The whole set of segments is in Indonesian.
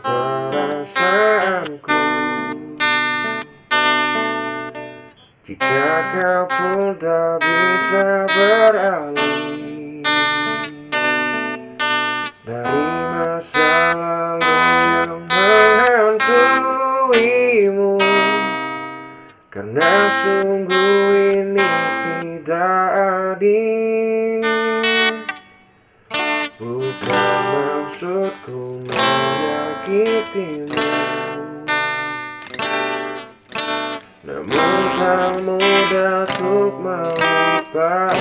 perasaanku. Jika kau pun tak bisa beralih dari masa lalu yang menghantuimu, karena sungguh ini tidak adil. Bukan maksudku menyakitimu, namun tak mudah untuk melupakan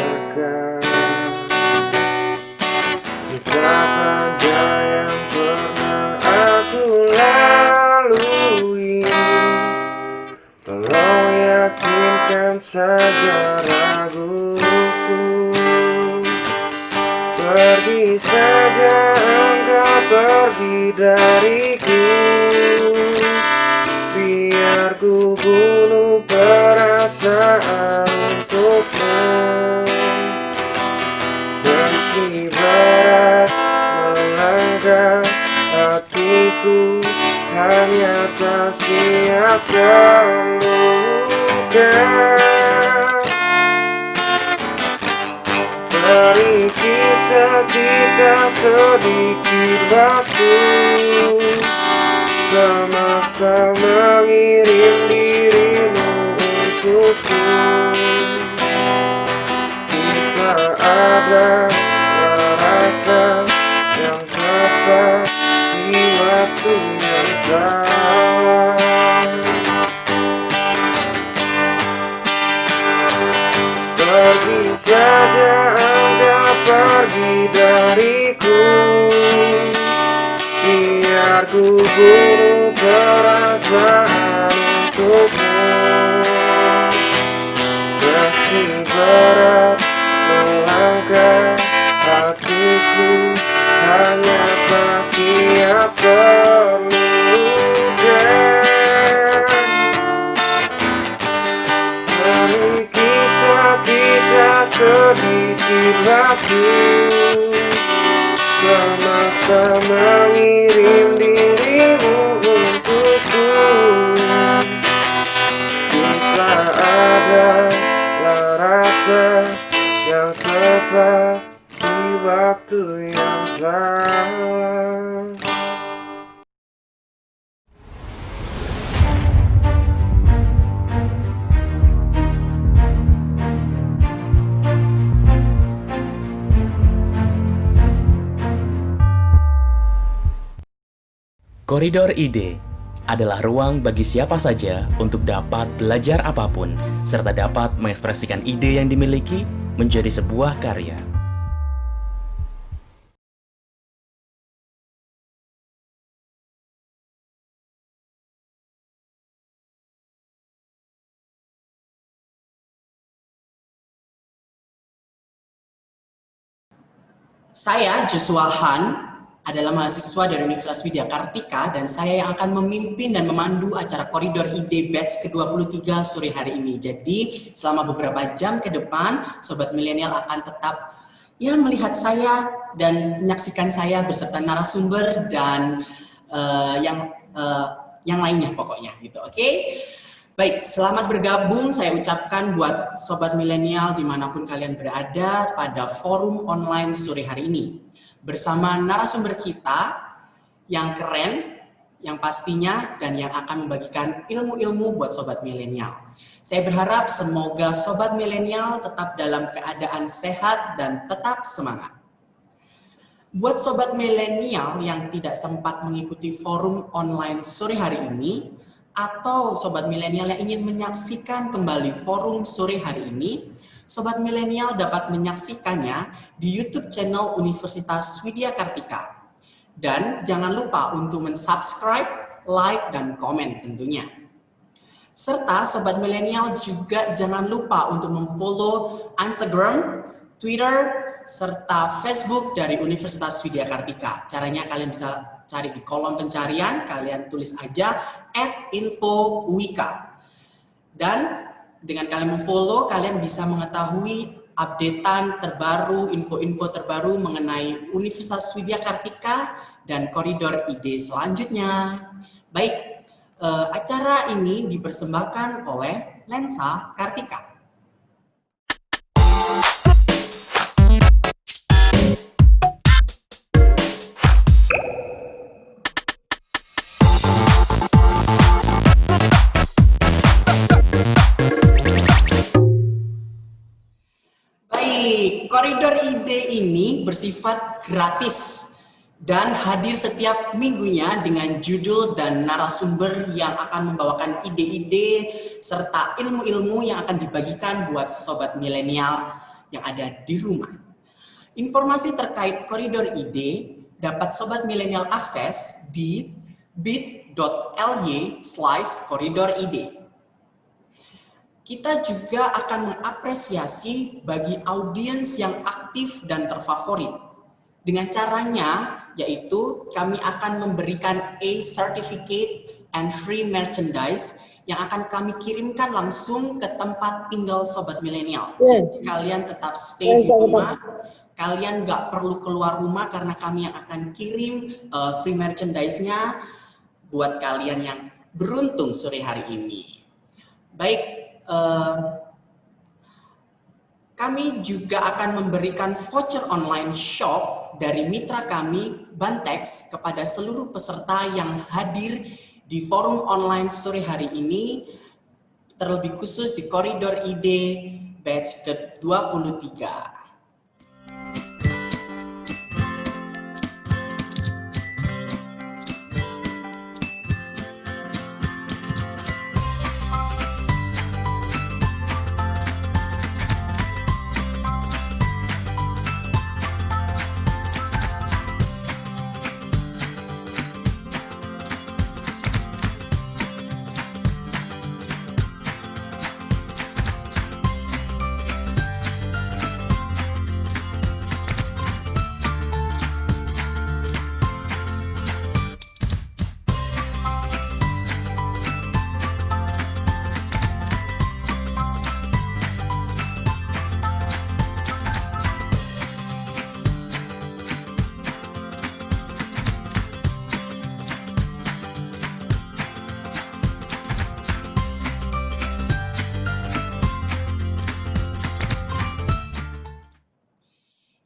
sikap pada yang pernah aku lalui. Tolong yakinkan saja raguku. Pergi saja engkau, pergi dariku. Biar ku bunuh perasaan untukmu. Meski berat melangkah hatiku, hanya tak siap terluka. Beri kisah kita sedikit waktu, semasa mengirim dirimu untukku. Jika ada rasa yang tepat di waktu yang salah, pergi saja engkau, pergi dariku. Biar ku bunuh perasaan untukmu. Meski berat melangkah hatiku, hanya tak siap terluka. Beri kisah kita sedikit waktu, semasa mengirim dirimu untukku. Jika ada rasa yang tepat di waktu yang salah. Koridor Ide adalah ruang bagi siapa saja untuk dapat belajar apapun, serta dapat mengekspresikan ide yang dimiliki menjadi sebuah karya. Saya Joshua Han adalah mahasiswa dari Universitas Widya Kartika dan saya yang akan memimpin dan memandu acara Koridor Ide Batch ke-23 sore hari ini. Jadi selama beberapa jam ke depan, Sobat Milenial akan tetap melihat saya dan menyaksikan saya beserta narasumber dan yang lainnya pokoknya gitu, oke? Baik, selamat bergabung saya ucapkan buat Sobat Milenial dimanapun kalian berada pada forum online sore hari ini. Bersama narasumber kita yang keren, yang pastinya dan yang akan membagikan ilmu-ilmu buat Sobat Milenial. Saya berharap semoga Sobat Milenial tetap dalam keadaan sehat dan tetap semangat. Buat Sobat Milenial yang tidak sempat mengikuti forum online sore hari ini, atau Sobat Milenial yang ingin menyaksikan kembali forum sore hari ini, Sobat Milenial dapat menyaksikannya di YouTube channel Universitas Widya Kartika. Dan jangan lupa untuk mensubscribe, like, dan komen tentunya. Serta Sobat Milenial juga jangan lupa untuk memfollow Instagram, Twitter, serta Facebook dari Universitas Widya Kartika. Caranya kalian bisa cari di kolom pencarian, kalian tulis aja @infowika. Dan dengan kalian memfollow, kalian bisa mengetahui updatean terbaru, info-info terbaru mengenai Universitas Widya Kartika dan koridor ide selanjutnya. Baik, acara ini dipersembahkan oleh Lensa Kartika. Baik, koridor ide ini bersifat gratis dan hadir setiap minggunya dengan judul dan narasumber yang akan membawakan ide-ide serta ilmu-ilmu yang akan dibagikan buat sobat milenial yang ada di rumah. Informasi terkait koridor ide dapat sobat milenial akses di bit.ly/koridoride. Kita juga akan mengapresiasi bagi audiens yang aktif dan terfavorit. Dengan caranya, yaitu kami akan memberikan A-certificate and free merchandise yang akan kami kirimkan langsung ke tempat tinggal sobat milenial. Jadi kalian tetap stay di rumah, kalian nggak perlu keluar rumah karena kami yang akan kirim free merchandise-nya buat kalian yang beruntung sore hari ini. Baik, kami juga akan memberikan voucher online shop dari mitra kami, Bantex, kepada seluruh peserta yang hadir di forum online sore hari ini, terlebih khusus di koridor ide batch ke-23.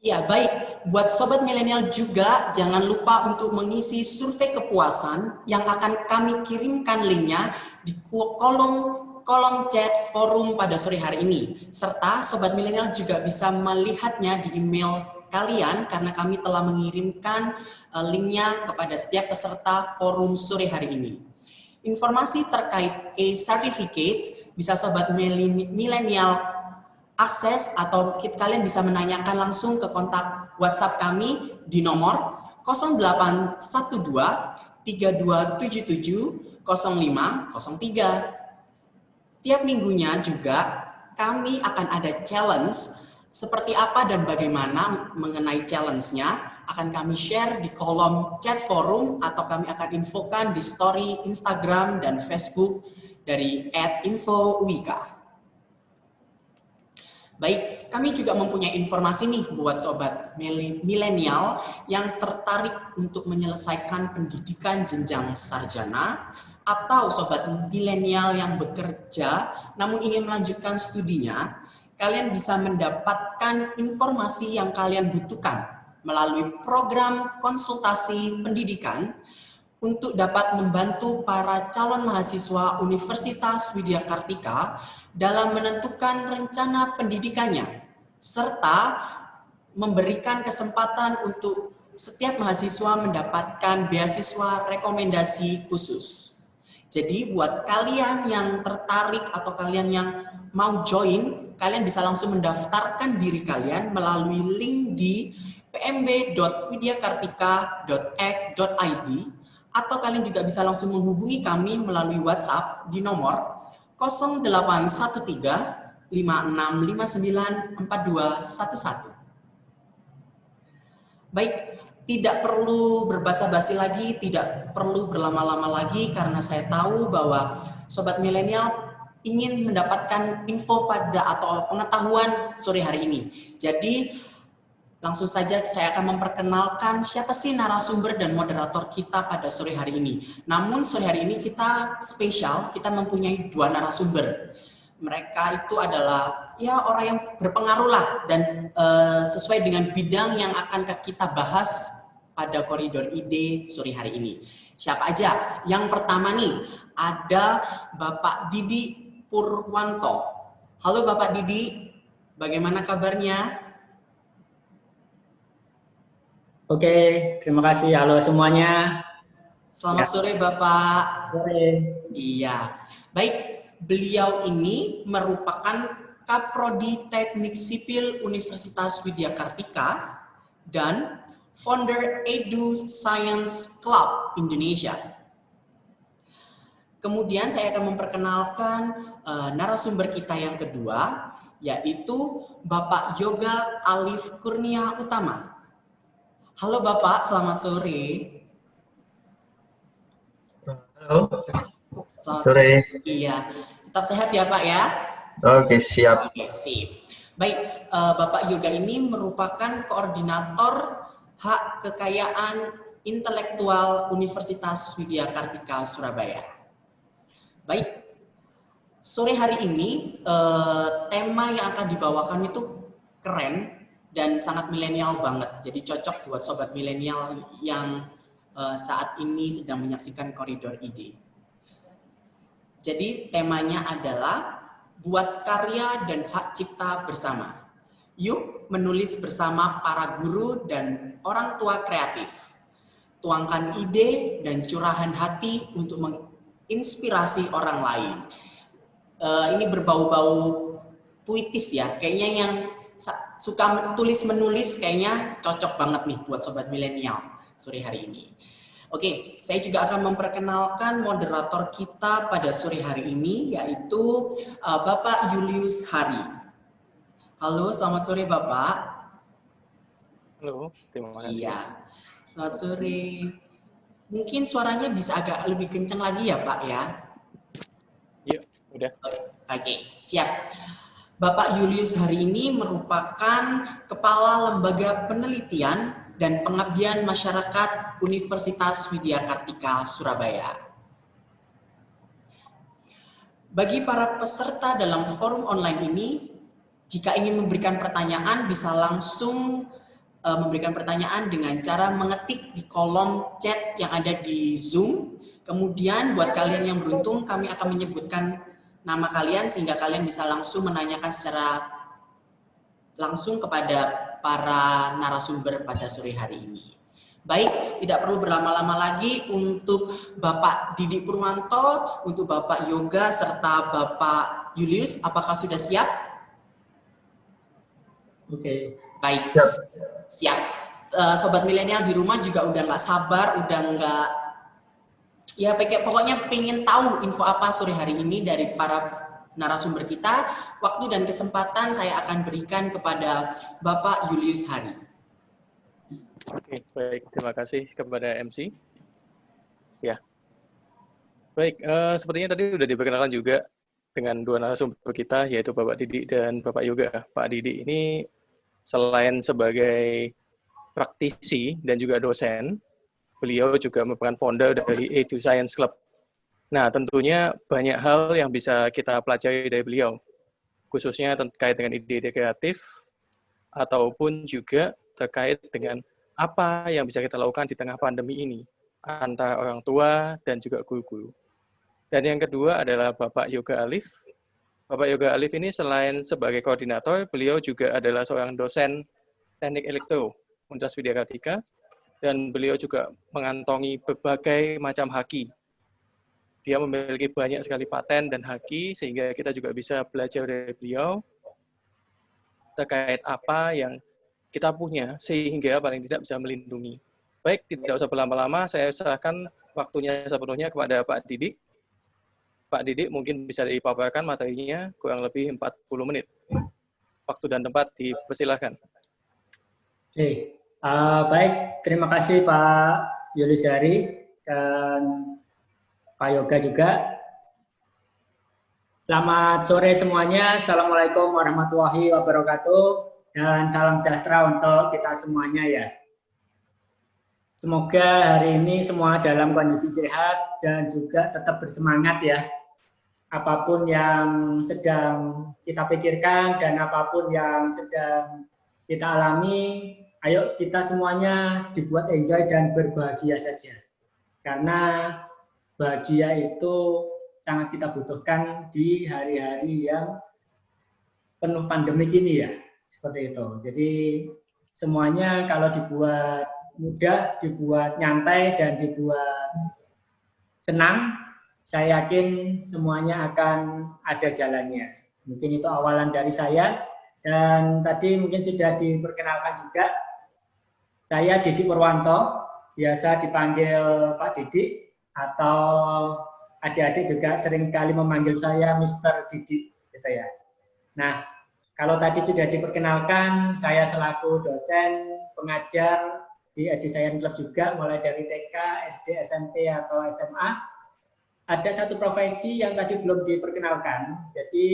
Ya, baik. Buat sobat milenial juga jangan lupa untuk mengisi survei kepuasan yang akan kami kirimkan linknya di kolom chat forum pada sore hari ini. Serta sobat milenial juga bisa melihatnya di email kalian karena kami telah mengirimkan linknya kepada setiap peserta forum sore hari ini. Informasi terkait A-certificate bisa sobat milenial akses atau kalian bisa menanyakan langsung ke kontak WhatsApp kami di nomor 0812 3277 0503. Tiap minggunya juga kami akan ada challenge. Seperti apa dan bagaimana mengenai challenge-nya akan kami share di kolom chat forum atau kami akan infokan di story Instagram dan Facebook dari @infowika. Baik, kami juga mempunyai informasi nih buat sobat milenial yang tertarik untuk menyelesaikan pendidikan jenjang sarjana atau sobat milenial yang bekerja namun ingin melanjutkan studinya, kalian bisa mendapatkan informasi yang kalian butuhkan melalui program konsultasi pendidikan untuk dapat membantu para calon mahasiswa Universitas Widya Kartika dalam menentukan rencana pendidikannya, serta memberikan kesempatan untuk setiap mahasiswa mendapatkan beasiswa rekomendasi khusus. Jadi buat kalian yang tertarik atau kalian yang mau join, kalian bisa langsung mendaftarkan diri kalian melalui link di pmb.widyakartika.ac.id atau kalian juga bisa langsung menghubungi kami melalui WhatsApp di nomor 0813 5659 4211. Baik, tidak perlu berbasa-basi lagi, tidak perlu berlama-lama lagi karena saya tahu bahwa sobat milenial ingin mendapatkan info atau pengetahuan sore hari ini. Jadi langsung saja saya akan memperkenalkan siapa sih narasumber dan moderator kita pada sore hari ini. Namun sore hari ini kita spesial, kita mempunyai 2 narasumber. Mereka itu adalah ya orang yang berpengaruh lah dan sesuai dengan bidang yang akan kita bahas pada koridor ide sore hari ini. Siapa aja? Yang pertama nih ada Bapak Didi Purwanto. Halo Bapak Didi, bagaimana kabarnya? Oke, terima kasih. Halo semuanya. Selamat sore Bapak. Sore. Iya, baik. Beliau ini merupakan Kaprodi Teknik Sipil Universitas Widya Kartika dan founder Edu Science Club Indonesia. Kemudian saya akan memperkenalkan narasumber kita yang kedua, yaitu Bapak Yoga Alif Kurnia Utama. Halo Bapak, selamat sore. Halo. Selamat Sore. Iya, tetap sehat ya Pak ya. Oke, siap. Oke, sip. Baik, Bapak Yoga ini merupakan koordinator hak kekayaan intelektual Universitas Widya Kartika Surabaya. Baik, sore hari ini tema yang akan dibawakan itu keren dan sangat milenial banget. Jadi cocok buat sobat milenial yang saat ini sedang menyaksikan koridor ide. Jadi temanya adalah buat karya dan hak cipta bersama. Yuk menulis bersama para guru dan orang tua kreatif. Tuangkan ide dan curahan hati untuk menginspirasi orang lain. Ini berbau-bau puitis ya, kayaknya yang suka tulis-menulis kayaknya cocok banget nih buat sobat milenial sore hari ini. Oke, saya juga akan memperkenalkan moderator kita pada sore hari ini, yaitu Bapak Julius Hari. Halo, selamat sore Bapak. Halo, terima kasih. Iya, selamat sore. Mungkin suaranya bisa agak lebih kencang lagi ya Pak ya? Yuk, udah. Oke, siap. Bapak Julius hari ini merupakan Kepala Lembaga Penelitian dan Pengabdian Masyarakat Universitas Widya Kartika Surabaya. Bagi para peserta dalam forum online ini, jika ingin memberikan pertanyaan bisa langsung memberikan pertanyaan dengan cara mengetik di kolom chat yang ada di Zoom. Kemudian buat kalian yang beruntung kami akan menyebutkan nama kalian sehingga kalian bisa langsung menanyakan secara langsung kepada para narasumber pada sore hari ini. Baik, tidak perlu berlama-lama lagi untuk Bapak Didi Purwanto, untuk Bapak Yoga, serta Bapak Julius. Apakah sudah siap? Oke. Baik, siap. Sobat milenial di rumah juga udah nggak sabar, udah nggak ya pokoknya pengen tahu info apa sore hari ini dari para narasumber kita. Waktu dan kesempatan saya akan berikan kepada Bapak Julius Hari. Oke, baik. Terima kasih kepada MC. Ya, baik. Sepertinya tadi sudah diperkenalkan juga dengan 2 narasumber kita, yaitu Bapak Didi dan Bapak Yoga. Pak Didi ini selain sebagai praktisi dan juga dosen, beliau juga merupakan founder dari Edu Science Club. Nah, tentunya banyak hal yang bisa kita pelajari dari beliau, khususnya terkait dengan ide-ide kreatif, ataupun juga terkait dengan apa yang bisa kita lakukan di tengah pandemi ini, antara orang tua dan juga guru-guru. Dan yang kedua adalah Bapak Yoga Alif. Bapak Yoga Alif ini selain sebagai koordinator, beliau juga adalah seorang dosen teknik elektro Universitas Widya Kartika, dan beliau juga mengantongi berbagai macam haki. Dia memiliki banyak sekali paten dan haki, sehingga kita juga bisa belajar dari beliau terkait apa yang kita punya, sehingga paling tidak bisa melindungi. Baik, tidak usah berlama-lama, saya serahkan waktunya sepenuhnya kepada Pak Didi. Pak Didi mungkin bisa dipaparkan materinya kurang lebih 40 menit. Waktu dan tempat dipersilahkan. Oke. Baik, terima kasih Pak Julius Hari dan Pak Yoga juga. Selamat sore semuanya. Assalamualaikum warahmatullahi wabarakatuh. Dan salam sejahtera untuk kita semuanya ya. Semoga hari ini semua dalam kondisi sehat dan juga tetap bersemangat ya. Apapun yang sedang kita pikirkan dan apapun yang sedang kita alami, ayo kita semuanya dibuat enjoy dan berbahagia saja. Karena bahagia itu sangat kita butuhkan di hari-hari yang penuh pandemik ini ya, seperti itu. Jadi semuanya kalau dibuat mudah, dibuat nyantai, dan dibuat senang, saya yakin semuanya akan ada jalannya. Mungkin itu awalan dari saya, dan tadi mungkin sudah diperkenalkan juga, saya Didi Purwanto, biasa dipanggil Pak Didi, atau adik-adik juga sering kali memanggil saya Mr. Didi, gitu ya. Nah, kalau tadi sudah diperkenalkan, saya selaku dosen, pengajar di Ediscience Club juga, mulai dari TK, SD, SMP, atau SMA. Ada satu profesi yang tadi belum diperkenalkan, jadi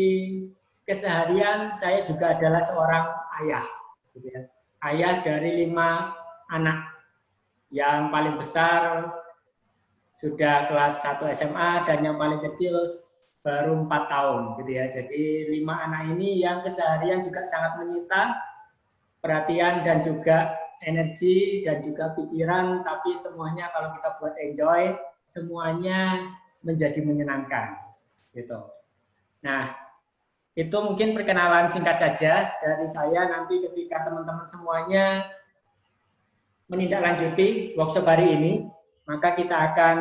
keseharian saya juga adalah seorang ayah, gitu ya. Ayah dari 5 anak, yang paling besar sudah kelas 1 SMA dan yang paling kecil baru 4 tahun gitu ya. Jadi 5 anak ini yang keseharian juga sangat menyita perhatian dan juga energi dan juga pikiran, tapi semuanya kalau kita buat enjoy, semuanya menjadi menyenangkan gitu. Nah, itu mungkin perkenalan singkat saja dari saya. Nanti ketika teman-teman semuanya menindaklanjuti workshop hari ini, maka kita akan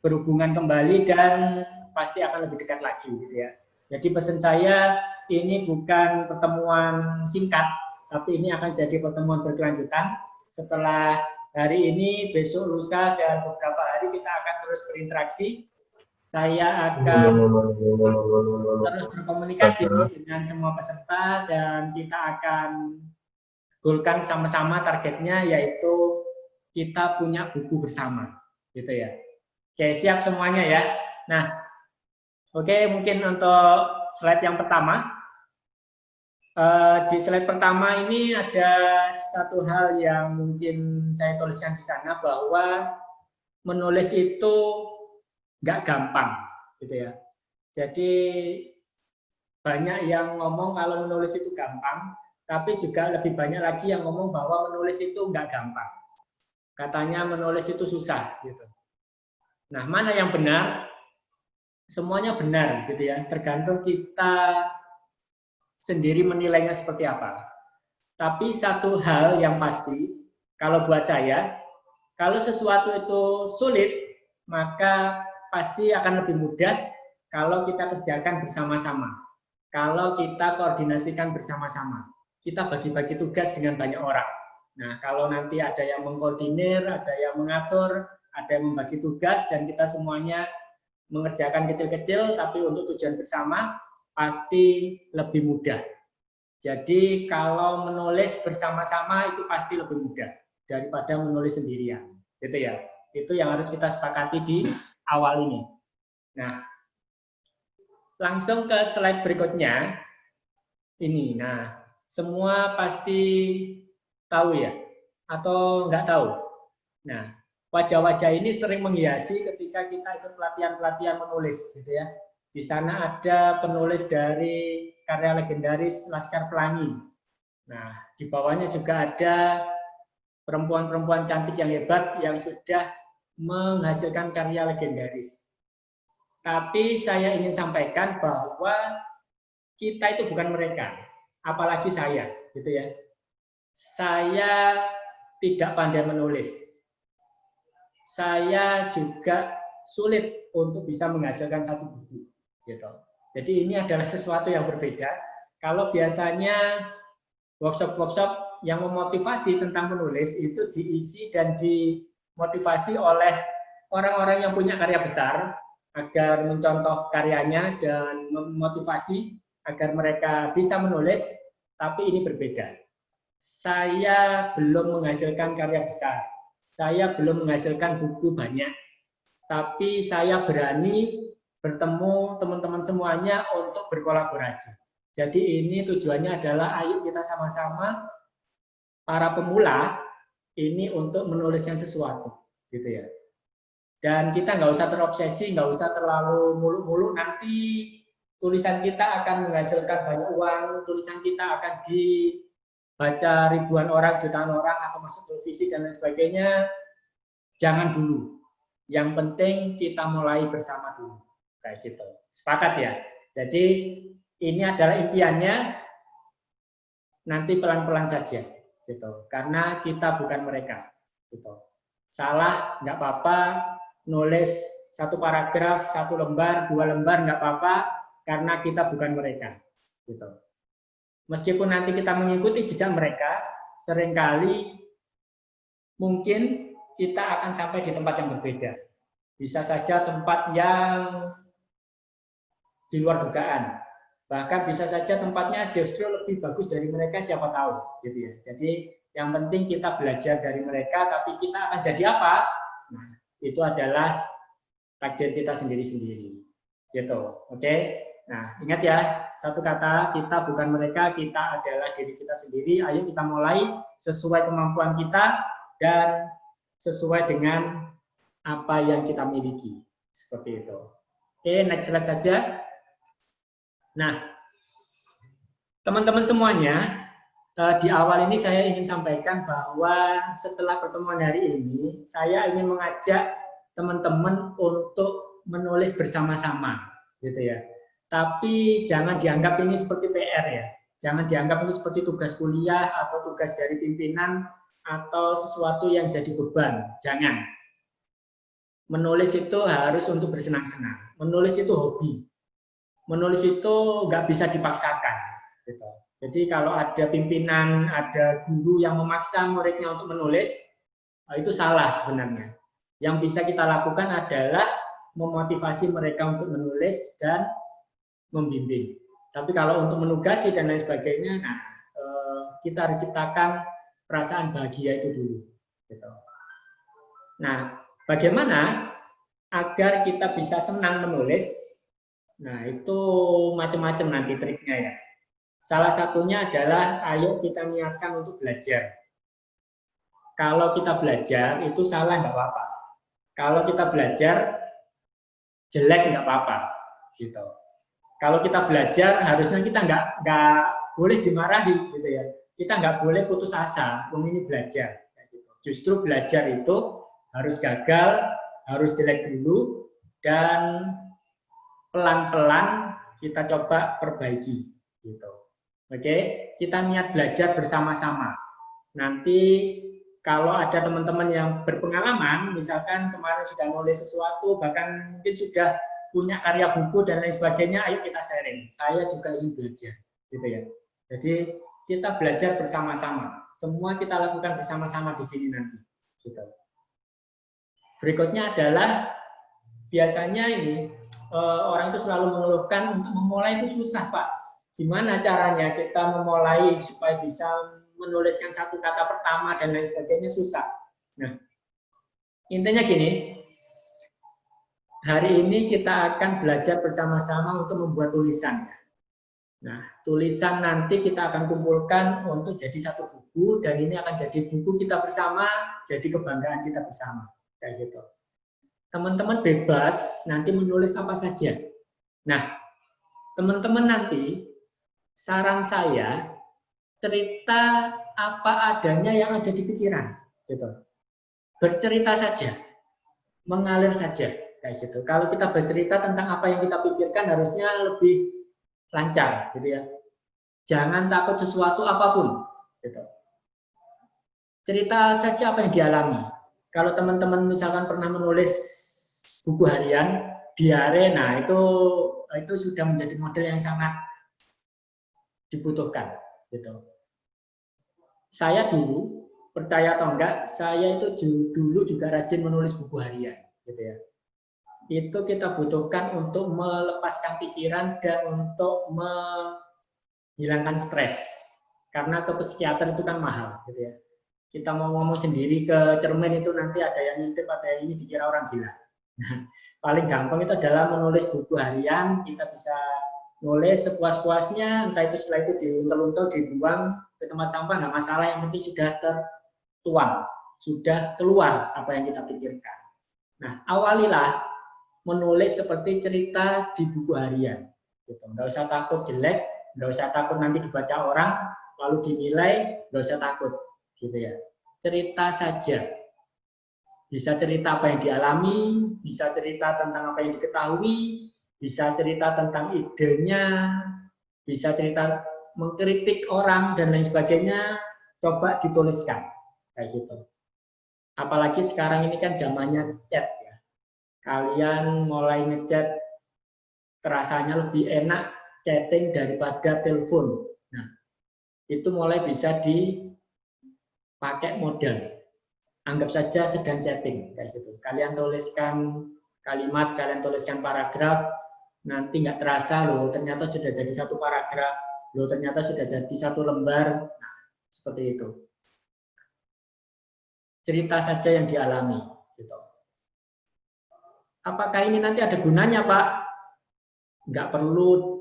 berhubungan kembali dan pasti akan lebih dekat lagi gitu ya. Jadi pesan saya, ini bukan pertemuan singkat, tapi ini akan jadi pertemuan berkelanjutan. Setelah hari ini, besok, lusa, dan beberapa hari kita akan terus berinteraksi. Saya akan terus berkomunikasi dengan semua peserta dan kita akan goalkan sama-sama targetnya, yaitu kita punya buku bersama, gitu ya. Oke, siap semuanya ya. Nah, oke, mungkin untuk slide yang pertama. Di slide pertama ini ada satu hal yang mungkin saya tuliskan di sana, bahwa menulis itu nggak gampang, gitu ya. Jadi banyak yang ngomong kalau menulis itu gampang, tapi juga lebih banyak lagi yang ngomong bahwa menulis itu nggak gampang. Katanya menulis itu susah, gitu. Nah, mana yang benar? Semuanya benar, gitu ya. Tergantung kita sendiri menilainya seperti apa. Tapi satu hal yang pasti, kalau buat saya, kalau sesuatu itu sulit, maka pasti akan lebih mudah kalau kita kerjakan bersama-sama. Kalau kita koordinasikan bersama-sama. Kita bagi-bagi tugas dengan banyak orang. Nah, kalau nanti ada yang mengkoordinir, ada yang mengatur, ada yang membagi tugas, dan kita semuanya mengerjakan kecil-kecil, tapi untuk tujuan bersama, pasti lebih mudah. Jadi, kalau menulis bersama-sama itu pasti lebih mudah daripada menulis sendirian. Gitu ya. Itu yang harus kita sepakati di awal ini. Nah, langsung ke slide berikutnya. Ini, nah, semua pasti tahu ya, atau nggak tahu. Nah, wajah-wajah ini sering menghiasi ketika kita ikut pelatihan-pelatihan menulis, gitu ya. Di sana ada penulis dari karya legendaris Laskar Pelangi. Nah, di bawahnya juga ada perempuan-perempuan cantik yang hebat yang sudah menghasilkan karya legendaris. Tapi saya ingin sampaikan bahwa kita itu bukan mereka, apalagi saya, gitu ya. Saya tidak pandai menulis. Saya juga sulit untuk bisa menghasilkan satu buku, gitu. Jadi ini adalah sesuatu yang berbeda. Kalau biasanya workshop-workshop yang memotivasi tentang menulis itu diisi dan dimotivasi oleh orang-orang yang punya karya besar agar mencontoh karyanya dan memotivasi agar mereka bisa menulis, tapi ini berbeda. Saya belum menghasilkan karya besar, saya belum menghasilkan buku banyak, tapi saya berani bertemu teman-teman semuanya untuk berkolaborasi. Jadi ini tujuannya adalah ayo kita sama-sama para pemula ini untuk menuliskan sesuatu, gitu ya. Dan kita nggak usah terobsesi, nggak usah terlalu muluk-muluk, nanti tulisan kita akan menghasilkan banyak uang, tulisan kita akan dibaca ribuan orang, jutaan orang, atau masuk televisi dan lain sebagainya. Jangan dulu. Yang penting kita mulai bersama dulu, kayak gitu. Sepakat ya? Jadi ini adalah impiannya, nanti pelan-pelan saja, gitu. Karena kita bukan mereka, gitu. Salah nggak apa-apa, nulis satu paragraf, satu lembar, dua lembar nggak apa-apa, karena kita bukan mereka, gitu. Meskipun nanti kita mengikuti jejak mereka, seringkali mungkin kita akan sampai di tempat yang berbeda. Bisa saja tempat yang di luar dugaan. Bahkan bisa saja tempatnya justru lebih bagus dari mereka, siapa tahu, gitu ya. Jadi yang penting kita belajar dari mereka, tapi kita akan jadi apa? Nah, itu adalah takdir kita sendiri-sendiri, gitu. Oke? Nah, ingat ya, satu kata, kita bukan mereka, kita adalah diri kita sendiri. Ayo kita mulai sesuai kemampuan kita dan sesuai dengan apa yang kita miliki, seperti itu. Oke, next slide saja. Nah, teman-teman semuanya, di awal ini saya ingin sampaikan bahwa setelah pertemuan hari ini, saya ingin mengajak teman-teman untuk menulis bersama-sama, gitu ya. Tapi jangan dianggap ini seperti PR ya. Jangan dianggap ini seperti tugas kuliah atau tugas dari pimpinan atau sesuatu yang jadi beban. Jangan. Menulis itu harus untuk bersenang-senang. Menulis itu hobi. Menulis itu nggak bisa dipaksakan. Gitu. Jadi kalau ada pimpinan, ada guru yang memaksa muridnya untuk menulis, itu salah sebenarnya. Yang bisa kita lakukan adalah memotivasi mereka untuk menulis dan membimbing. Tapi kalau untuk menugasi dan lain sebagainya, nah, kita harus ciptakan perasaan bahagia itu dulu. Gitu. Nah, bagaimana agar kita bisa senang menulis? Nah, itu macam-macam nanti triknya ya. Salah satunya adalah ayo kita niatkan untuk belajar. Kalau kita belajar itu salah nggak apa-apa. Kalau kita belajar jelek nggak apa-apa, gitu. Kalau kita belajar harusnya kita nggak boleh dimarahi, gitu ya. Kita nggak boleh putus asa, ini belajar. Gitu. Justru belajar itu harus gagal, harus jelek dulu, dan pelan-pelan kita coba perbaiki, gitu. Oke, kita niat belajar bersama-sama. Nanti kalau ada teman-teman yang berpengalaman, misalkan kemarin sudah nulis sesuatu, bahkan mungkin sudah punya karya buku dan lain sebagainya, ayo kita sharing. Saya juga ingin belajar, gitu ya. Jadi kita belajar bersama-sama. Semua kita lakukan bersama-sama di sini nanti. Gitu. Berikutnya adalah biasanya ini orang itu selalu mengeluhkan untuk memulai itu susah, Pak. Gimana caranya kita memulai supaya bisa menuliskan satu kata pertama dan lain sebagainya, susah. Nah, intinya gini, hari ini kita akan belajar bersama-sama untuk membuat tulisan. Nah, tulisan nanti kita akan kumpulkan untuk jadi satu buku, dan ini akan jadi buku kita bersama, jadi kebanggaan kita bersama. Kayak gitu. Teman-teman bebas nanti menulis apa saja. Nah, teman-teman nanti, saran saya, cerita apa adanya yang ada di pikiran, gitu. Bercerita saja, mengalir saja, kayak gitu. Kalau kita bercerita tentang apa yang kita pikirkan, harusnya lebih lancar, gitu ya. Jangan takut sesuatu apapun, gitu. Cerita saja apa yang dialami. Kalau teman-teman misalkan pernah menulis buku harian, diare, nah itu sudah menjadi model yang sangat dibutuhkan, gitu. Saya dulu, percaya atau enggak, saya itu dulu juga rajin menulis buku harian, gitu ya. Itu kita butuhkan untuk melepaskan pikiran dan untuk menghilangkan stres. Karena ke psikiater itu kan mahal, gitu ya. Kita mau ngomong sendiri ke cermin itu nanti ada yang ngintip, ada yang ini dikira orang gila. Paling gampang itu adalah menulis buku harian. Kita bisa nulis sepuas-puasnya, entah itu setelah itu diuntel-untel, dibuang ke tempat sampah, nggak masalah, yang penting sudah tertuang, sudah keluar apa yang kita pikirkan. Nah, awalilah menulis seperti cerita di buku harian. Gitu. Nggak usah takut jelek, nggak usah takut nanti dibaca orang, lalu dinilai, nggak usah takut. Gitu ya. Cerita saja. Bisa cerita apa yang dialami, bisa cerita tentang apa yang diketahui, bisa cerita tentang idenya, bisa cerita mengkritik orang, dan lain sebagainya, coba dituliskan. Kayak gitu. Apalagi sekarang ini kan zamannya chat ya. Kalian mulai ngechat, terasanya lebih enak chatting daripada telepon. Nah, itu mulai bisa dipakai modal. Anggap saja sedang chatting, kayak gitu. Kalian tuliskan kalimat, kalian tuliskan paragraf, nanti nggak terasa loh, ternyata sudah jadi satu paragraf, loh ternyata sudah jadi satu lembar. Nah, seperti itu. Cerita saja yang dialami. Gitu. Apakah ini nanti ada gunanya, Pak? Nggak perlu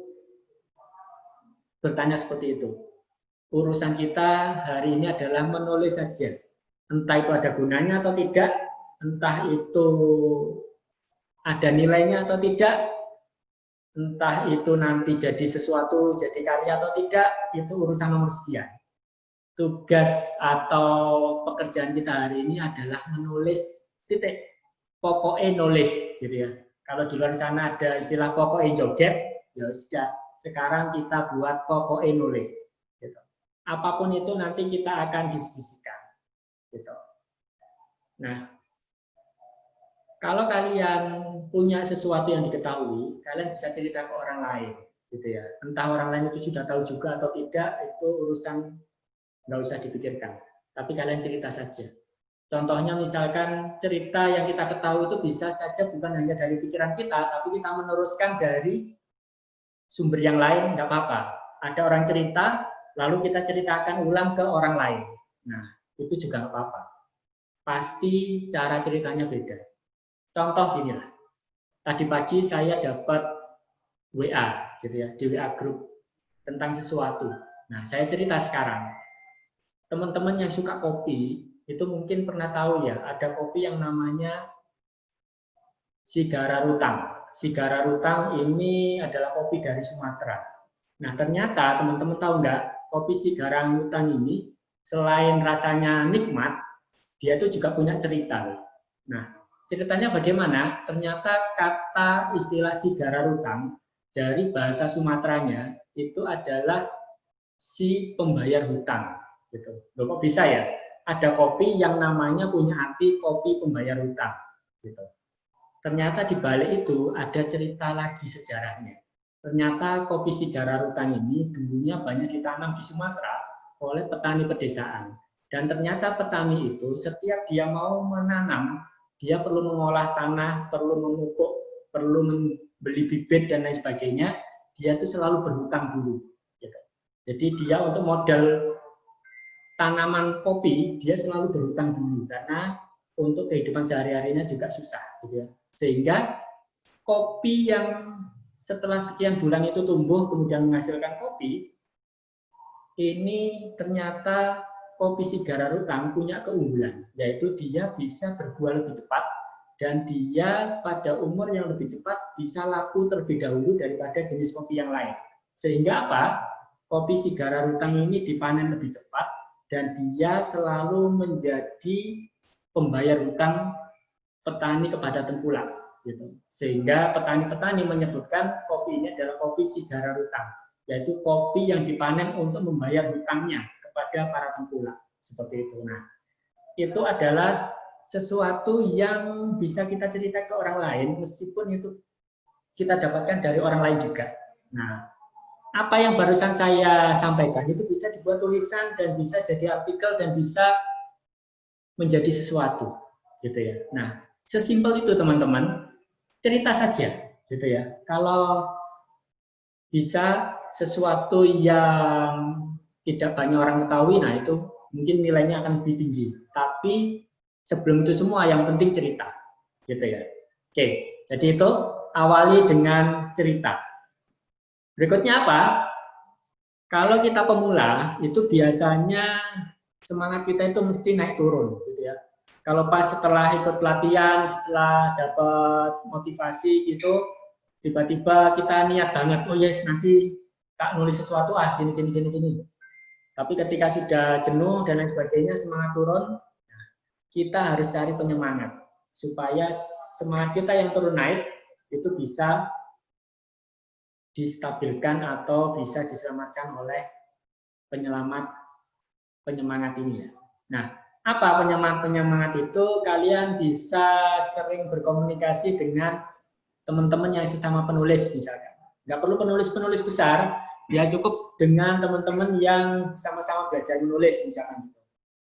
bertanya seperti itu. Urusan kita hari ini adalah menulis saja. Entah itu ada gunanya atau tidak, entah itu ada nilainya atau tidak, entah itu nanti jadi sesuatu, jadi karya atau tidak, itu urusan nomor sekian. Tugas atau pekerjaan kita hari ini adalah menulis, titik. Pokoknya nulis, gitu ya. Kalau di luar sana ada istilah pokoknya joget, ya sudah. Sekarang kita buat pokoknya nulis. Gitu. Apapun itu nanti kita akan diskusikan. Gitu. Nah, kalau kalian punya sesuatu yang diketahui, kalian bisa cerita ke orang lain, gitu ya. Entah orang lain itu sudah tahu juga atau tidak, itu urusan nggak usah dipikirkan. Tapi kalian cerita saja. Contohnya misalkan cerita yang kita ketahui itu bisa saja bukan hanya dari pikiran kita, tapi kita meneruskan dari sumber yang lain, nggak apa-apa. Ada orang cerita, lalu kita ceritakan ulang ke orang lain. Nah, itu juga nggak apa-apa. Pasti cara ceritanya beda. Contoh gini lah. Tadi pagi saya dapat WA, gitu ya, di WA group tentang sesuatu. Nah, saya cerita sekarang. Teman-teman yang suka kopi, itu mungkin pernah tahu ya, ada kopi yang namanya Sigara Rutang. Sigara Rutang ini adalah kopi dari Sumatera. Nah, ternyata teman-teman tahu nggak, kopi Sigara Rutang ini selain rasanya nikmat, dia itu juga punya cerita. Nah, ceritanya bagaimana? Ternyata kata istilah Sigara Rutang dari bahasa Sumateranya itu adalah si pembayar hutang. Gitu. Loh, kok bisa ya? Ada kopi yang namanya punya arti kopi pembayar hutang. Gitu. Ternyata di balik itu ada cerita lagi sejarahnya. Ternyata kopi Sigara Rutang ini dulunya banyak ditanam di Sumatera oleh petani pedesaan. Dan ternyata petani itu setiap dia mau menanam, dia perlu mengolah tanah, perlu memupuk, perlu membeli bibit dan lain sebagainya. Dia itu selalu berhutang dulu. Gitu. Jadi dia untuk modal tanaman kopi, dia selalu berhutang dulu karena untuk kehidupan sehari-harinya juga susah, gitu ya. Sehingga kopi yang setelah sekian bulan itu tumbuh kemudian menghasilkan kopi, ini ternyata kopi Sigara Rutang punya keunggulan, yaitu dia bisa berbuah lebih cepat dan dia pada umur yang lebih cepat bisa laku terlebih dahulu daripada jenis kopi yang lain. Sehingga apa? Kopi Sigara Rutang ini dipanen lebih cepat dan dia selalu menjadi pembayar hutang petani kepada tengkulak. Gitu. Sehingga petani-petani menyebutkan kopi ini adalah kopi Sigara Rutang, yaitu kopi yang dipanen untuk membayar hutangnya kepada para tengkulak. Seperti itu. Nah, itu adalah sesuatu yang bisa kita cerita ke orang lain, meskipun itu kita dapatkan dari orang lain juga. Nah, apa yang barusan saya sampaikan itu bisa dibuat tulisan dan bisa jadi artikel dan bisa menjadi sesuatu, gitu ya. Nah, sesimpel itu teman-teman, cerita saja, gitu ya. Kalau bisa sesuatu yang tidak banyak orang ketahui, nah itu mungkin nilainya akan lebih tinggi. Tapi sebelum itu semua yang penting cerita, gitu ya. Oke, jadi itu awali dengan cerita. Berikutnya apa? Kalau kita pemula, itu biasanya semangat kita itu mesti naik turun, gitu ya. Kalau pas setelah ikut pelatihan, setelah dapat motivasi gitu, tiba-tiba kita niat banget, oh yes nanti tak nulis sesuatu gini. Tapi ketika sudah jenuh dan lain sebagainya, semangat turun, kita harus cari penyemangat supaya semangat kita yang turun naik itu bisa distabilkan atau bisa diselamatkan oleh penyemangat ini ya. Nah, apa penyemangat itu? Kalian bisa sering berkomunikasi dengan teman-teman yang sesama penulis misalkan. Nggak perlu penulis besar, ya cukup dengan teman-teman yang sama-sama belajar menulis misalkan.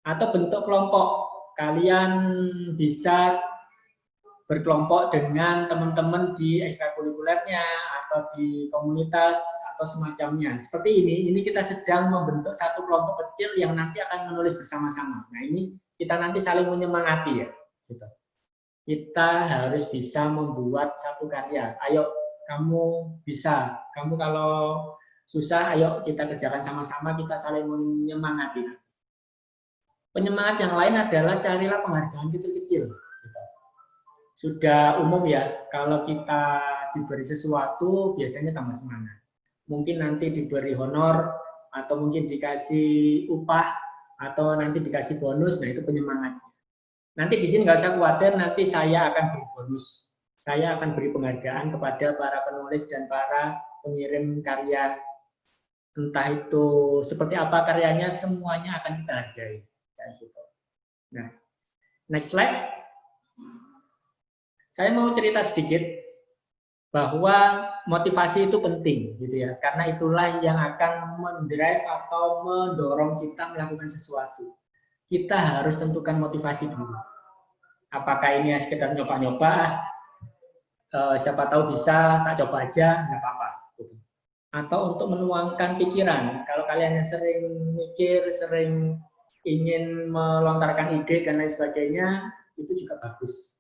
Atau bentuk kelompok, kalian bisa berkelompok dengan teman-teman di ekstrakurikulernya atau di komunitas atau semacamnya. Seperti ini kita sedang membentuk satu kelompok kecil yang nanti akan menulis bersama-sama. Nah ini kita nanti saling menyemangati ya. Gitu. Kita harus bisa membuat satu karya. Ayo kamu bisa, kamu kalau susah ayo kita kerjakan sama-sama, kita saling menyemangati. Penyemangat yang lain adalah carilah penghargaan kecil-kecil. Sudah umum ya, kalau kita diberi sesuatu biasanya tambah semangat. Mungkin nanti diberi honor, atau mungkin dikasih upah, atau nanti dikasih bonus, nah itu penyemangatnya. Nanti di sini nggak usah khawatir, nanti saya akan beri bonus. Saya akan beri penghargaan kepada para penulis dan para pengirim karya. Entah itu seperti apa karyanya, semuanya akan kita hargai. Nah, next slide. Saya mau cerita sedikit bahwa motivasi itu penting, gitu ya, karena itulah yang akan mendrive atau mendorong kita melakukan sesuatu. Kita harus tentukan motivasi dulu. Apakah ini sekedar nyoba-nyoba, siapa tahu bisa, tak coba aja, nggak apa-apa. Atau untuk menuangkan pikiran. Kalau kalian yang sering mikir, sering ingin melontarkan ide dan lain sebagainya, itu juga bagus.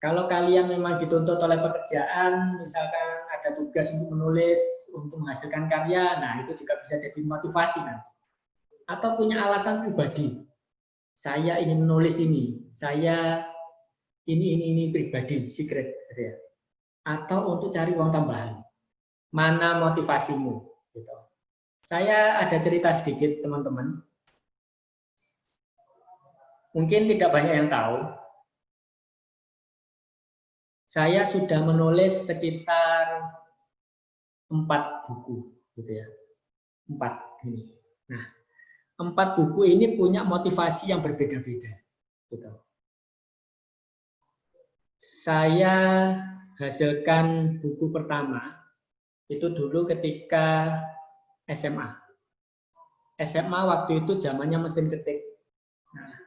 Kalau kalian memang dituntut oleh pekerjaan, misalkan ada tugas untuk menulis, untuk menghasilkan karya, nah itu juga bisa jadi motivasi nanti. Atau punya alasan pribadi, saya ingin menulis ini, saya ini pribadi, secret, gitu ya. Atau untuk cari uang tambahan, mana motivasimu? Gitu. Saya ada cerita sedikit teman-teman. Mungkin tidak banyak yang tahu. Saya sudah menulis sekitar 4 buku, gitu ya. 4 ini. Nah, 4 buku ini punya motivasi yang berbeda-beda. Gitu. Saya hasilkan buku pertama itu dulu ketika SMA. SMA waktu itu zamannya mesin ketik. Nah,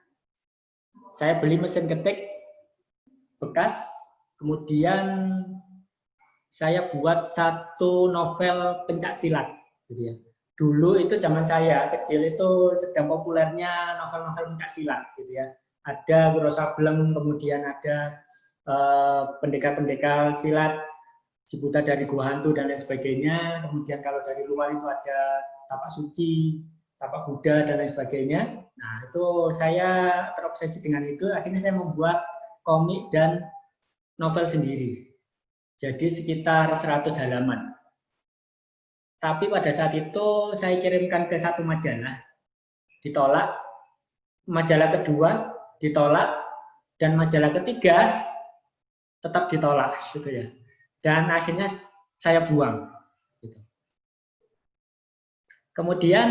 saya beli mesin ketik bekas. Kemudian saya buat satu novel pencak silat, gitu ya. Dulu itu zaman saya kecil itu sedang populernya novel-novel pencak silat, gitu ya. Ada Wiro Sableng, kemudian ada pendekar-pendekar silat, Cibuta dari Gua Hantu dan lain sebagainya. Kemudian kalau dari luar itu ada Tapak Suci, Tapak Buddha dan lain sebagainya. Nah itu saya terobsesi dengan itu. Akhirnya saya membuat komik dan novel sendiri. Jadi sekitar 100 halaman. Tapi pada saat itu saya kirimkan ke satu majalah, ditolak. Majalah kedua ditolak, dan majalah ketiga tetap ditolak, gitu ya. Dan akhirnya saya buang. Gitu. Kemudian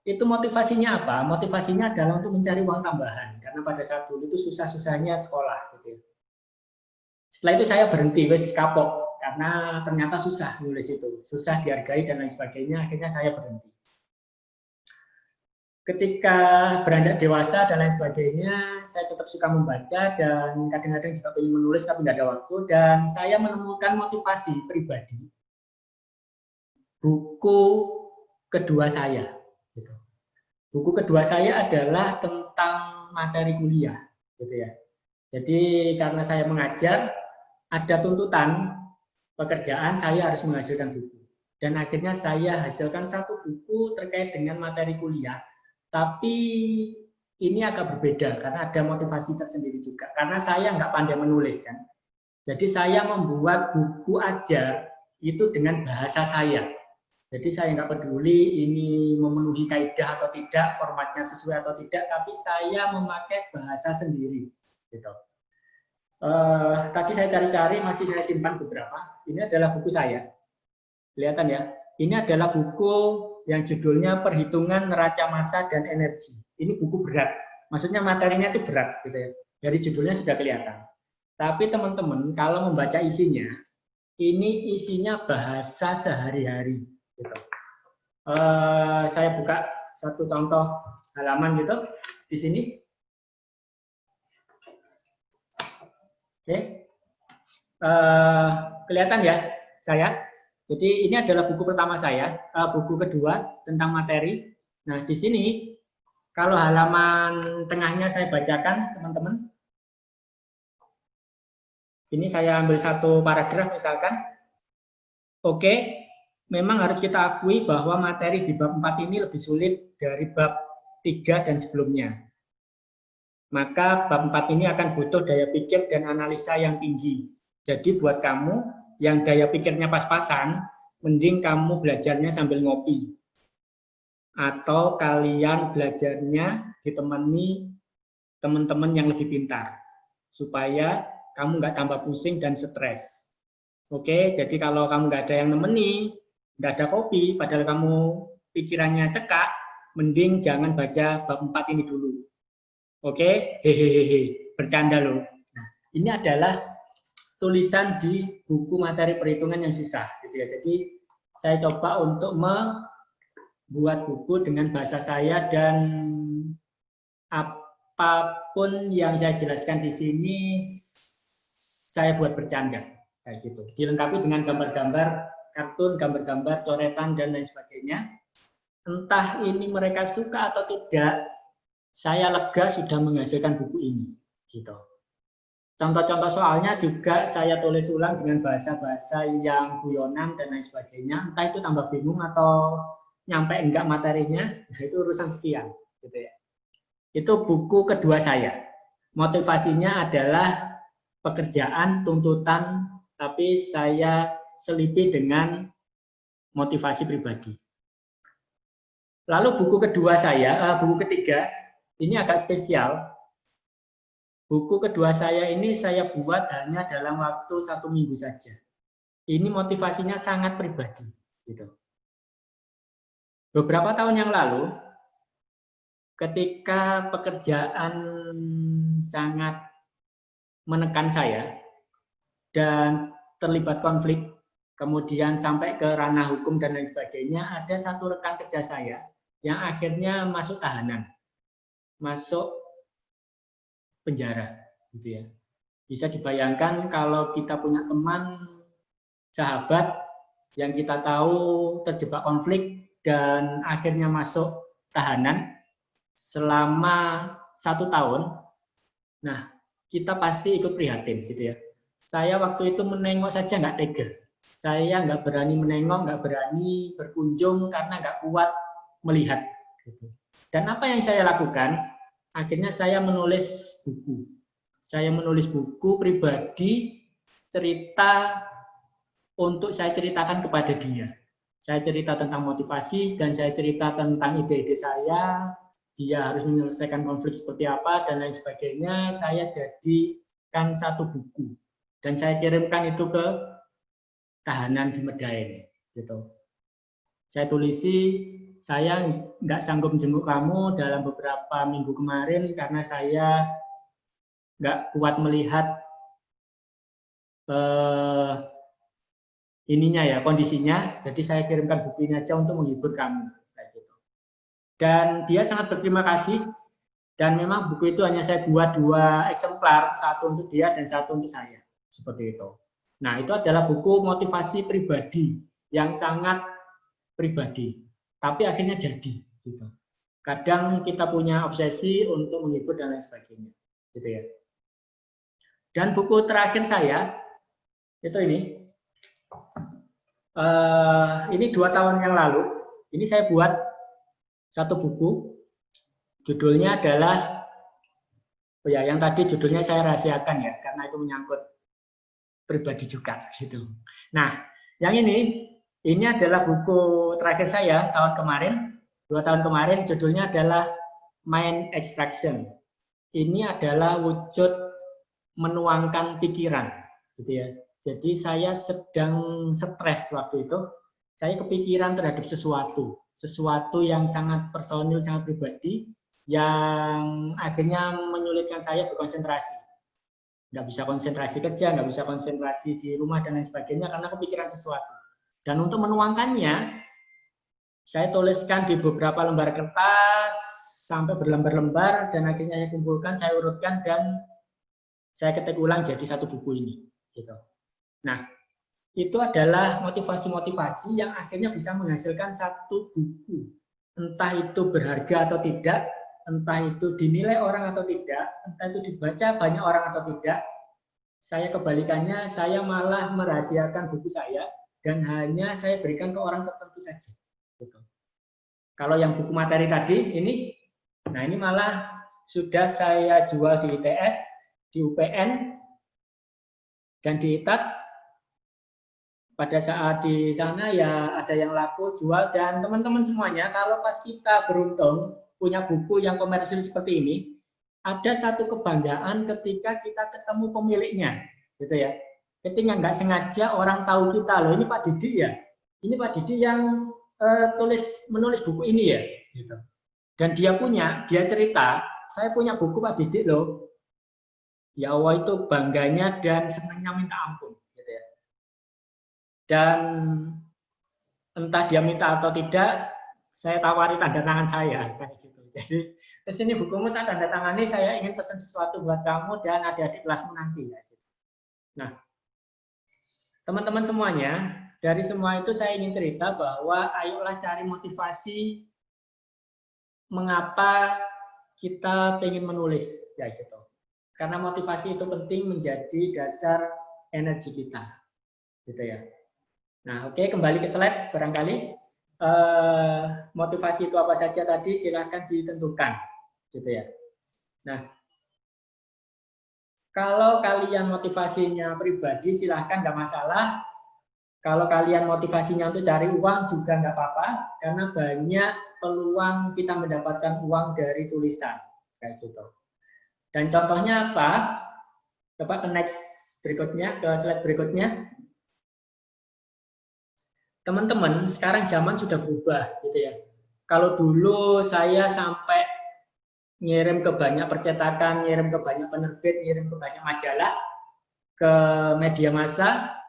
itu motivasinya apa? Motivasinya adalah untuk mencari uang tambahan, karena pada saat dulu itu susah-susahnya sekolah, gitu ya. Setelah itu saya berhenti, wes kapok, karena ternyata susah nulis itu, susah dihargai dan lain sebagainya. Akhirnya saya berhenti. Ketika beranjak dewasa dan lain sebagainya, saya tetap suka membaca dan kadang-kadang juga ingin menulis tapi tidak ada waktu. Dan saya menemukan motivasi pribadi, buku kedua saya. Gitu. Buku kedua saya adalah tentang materi kuliah, gitu ya. Jadi karena saya mengajar, ada tuntutan pekerjaan saya harus menghasilkan buku. Dan akhirnya saya hasilkan satu buku terkait dengan materi kuliah. Tapi ini agak berbeda karena ada motivasi tersendiri juga. Karena saya nggak pandai menulis kan. Jadi saya membuat buku ajar itu dengan bahasa saya. Jadi saya nggak peduli ini memenuhi kaidah atau tidak, formatnya sesuai atau tidak, tapi saya memakai bahasa sendiri. Gitu. Tadi saya cari-cari, masih saya simpan beberapa. Ini adalah buku saya. Kelihatan ya? Ini adalah buku yang judulnya Perhitungan Neraca Massa dan Energi. Ini buku berat. Maksudnya materinya itu berat, gitu ya. Dari judulnya sudah kelihatan. Tapi teman-teman, kalau membaca isinya, ini isinya bahasa sehari-hari. Gitu. Saya buka satu contoh halaman gitu di sini. Oke, kelihatan ya saya. Jadi ini adalah buku pertama saya, buku kedua tentang materi. Nah di sini kalau halaman tengahnya saya bacakan teman-teman. Ini saya ambil satu paragraf misalkan. Oke. Memang harus kita akui bahwa materi di bab 4 ini lebih sulit dari bab 3 dan sebelumnya. Maka bab 4 ini akan butuh daya pikir dan analisa yang tinggi. Jadi buat kamu yang daya pikirnya pas-pasan, mending kamu belajarnya sambil ngopi. Atau kalian belajarnya ditemani teman-teman yang lebih pintar. Supaya kamu nggak tambah pusing dan stres. Oke, jadi kalau kamu nggak ada yang nemeni, nggak ada kopi, padahal kamu pikirannya cekak, mending jangan baca bab 4 ini dulu. Oke, hehehe, bercanda loh. Nah, ini adalah tulisan di buku materi perhitungan yang susah, gitu ya. Jadi saya coba untuk membuat buku dengan bahasa saya dan apapun yang saya jelaskan di sini saya buat bercanda, kayak gitu. Dilengkapi dengan gambar-gambar kartun, gambar-gambar, coretan, dan lain sebagainya. Entah ini mereka suka atau tidak, saya lega sudah menghasilkan buku ini. Gitu. Contoh-contoh soalnya juga saya tulis ulang dengan bahasa-bahasa yang guyonan dan lain sebagainya. Entah itu tambah bingung atau nyampe enggak materinya, nah itu urusan sekian. Gitu ya. Itu buku kedua saya. Motivasinya adalah pekerjaan, tuntutan, tapi saya selipi dengan motivasi pribadi. Lalu buku kedua saya, buku ketiga, ini agak spesial. Buku kedua saya ini saya buat hanya dalam waktu 1 minggu saja. Ini motivasinya sangat pribadi. Gitu. Beberapa tahun yang lalu, ketika pekerjaan sangat menekan saya dan terlibat konflik, kemudian sampai ke ranah hukum dan lain sebagainya, ada satu rekan kerja saya yang akhirnya masuk tahanan, masuk penjara, gitu ya. Bisa dibayangkan kalau kita punya teman, sahabat yang kita tahu terjebak konflik dan akhirnya masuk tahanan selama 1 tahun, nah kita pasti ikut prihatin, gitu ya. Saya waktu itu menengok saja nggak tega. Saya nggak berani menengok, nggak berani berkunjung karena nggak kuat melihat. Gitu. Dan apa yang saya lakukan? Akhirnya saya menulis buku. Saya menulis buku pribadi, cerita untuk saya ceritakan kepada dia. Saya cerita tentang motivasi dan saya cerita tentang ide-ide saya. Dia harus menyelesaikan konflik seperti apa dan lain sebagainya. Saya jadikan satu buku. Dan saya kirimkan itu ke tahanan di Medaeng, gitu. Saya tulisi, saya nggak sanggup jenguk kamu dalam beberapa minggu kemarin karena saya nggak kuat melihat ininya ya, kondisinya. Jadi saya kirimkan buku ini aja untuk menghibur kamu, kayak gitu. Dan dia sangat berterima kasih. Dan memang buku itu hanya saya buat 2 eksemplar, satu untuk dia dan satu untuk saya. Seperti itu. Nah, itu adalah buku motivasi pribadi yang sangat pribadi, tapi akhirnya jadi. Gitu. Kadang kita punya obsesi untuk menghibur dan lain sebagainya, gitu ya. Dan buku terakhir saya itu ini 2 tahun yang lalu. Ini saya buat satu buku, judulnya adalah, oh ya, yang tadi judulnya saya rahasiakan ya, karena itu menyangkut pribadi juga gitu. Nah, yang ini adalah buku terakhir saya tahun kemarin, 2 tahun kemarin, judulnya adalah Mind Extraction. Ini adalah wujud menuangkan pikiran, gitu ya. Jadi saya sedang stres waktu itu. Saya kepikiran terhadap sesuatu yang sangat personal, sangat pribadi, yang akhirnya menyulitkan saya berkonsentrasi. Nggak bisa konsentrasi kerja, nggak bisa konsentrasi di rumah, dan lain sebagainya, karena kepikiran sesuatu. Dan untuk menuangkannya, saya tuliskan di beberapa lembar kertas, sampai berlembar-lembar, dan akhirnya saya kumpulkan, saya urutkan, dan saya ketik ulang jadi satu buku ini. Gitu. Nah, itu adalah motivasi-motivasi yang akhirnya bisa menghasilkan satu buku. Entah itu berharga atau tidak, entah itu dinilai orang atau tidak, entah itu dibaca banyak orang atau tidak. Saya kebalikannya, saya malah merahasiakan buku saya dan hanya saya berikan ke orang tertentu saja. Gitu. Kalau yang buku materi tadi, ini malah sudah saya jual di ITS, di UPN, dan di ITAT. Pada saat di sana ya ada yang laku, jual, dan teman-teman semuanya, kalau pas kita beruntung punya buku yang komersil seperti ini, ada satu kebanggaan ketika kita ketemu pemiliknya, gitu ya. Ketika nggak sengaja orang tahu kita, loh ini Pak Didi ya, ini Pak Didi yang menulis buku ini ya, gitu. Dan dia cerita, saya punya buku Pak Didi loh. Ya Allah, itu bangganya dan senangnya minta ampun. Dan entah dia minta atau tidak, saya tawari tanda tangan saya kayak gitu. Jadi kesini bukumu tak tanda tangani, saya ingin pesan sesuatu buat kamu dan adik-adik kelasmu nanti. Nah, teman-teman semuanya, dari semua itu saya ingin cerita bahwa ayolah cari motivasi mengapa kita ingin menulis, ya gitu. Karena motivasi itu penting menjadi dasar energi kita, gitu ya. Nah, oke, kembali ke slide barangkali. Motivasi itu apa saja tadi, silahkan ditentukan, gitu ya. Nah, kalau kalian motivasinya pribadi, silahkan, nggak masalah. Kalau kalian motivasinya untuk cari uang juga nggak apa-apa, karena banyak peluang kita mendapatkan uang dari tulisan, kayak gitu. Dan contohnya apa? Coba ke next berikutnya, ke slide berikutnya. Teman-teman, sekarang zaman sudah berubah, gitu ya. Kalau dulu saya sampai ngirim ke banyak percetakan, ngirim ke banyak penerbit, ngirim ke banyak majalah, ke media massa,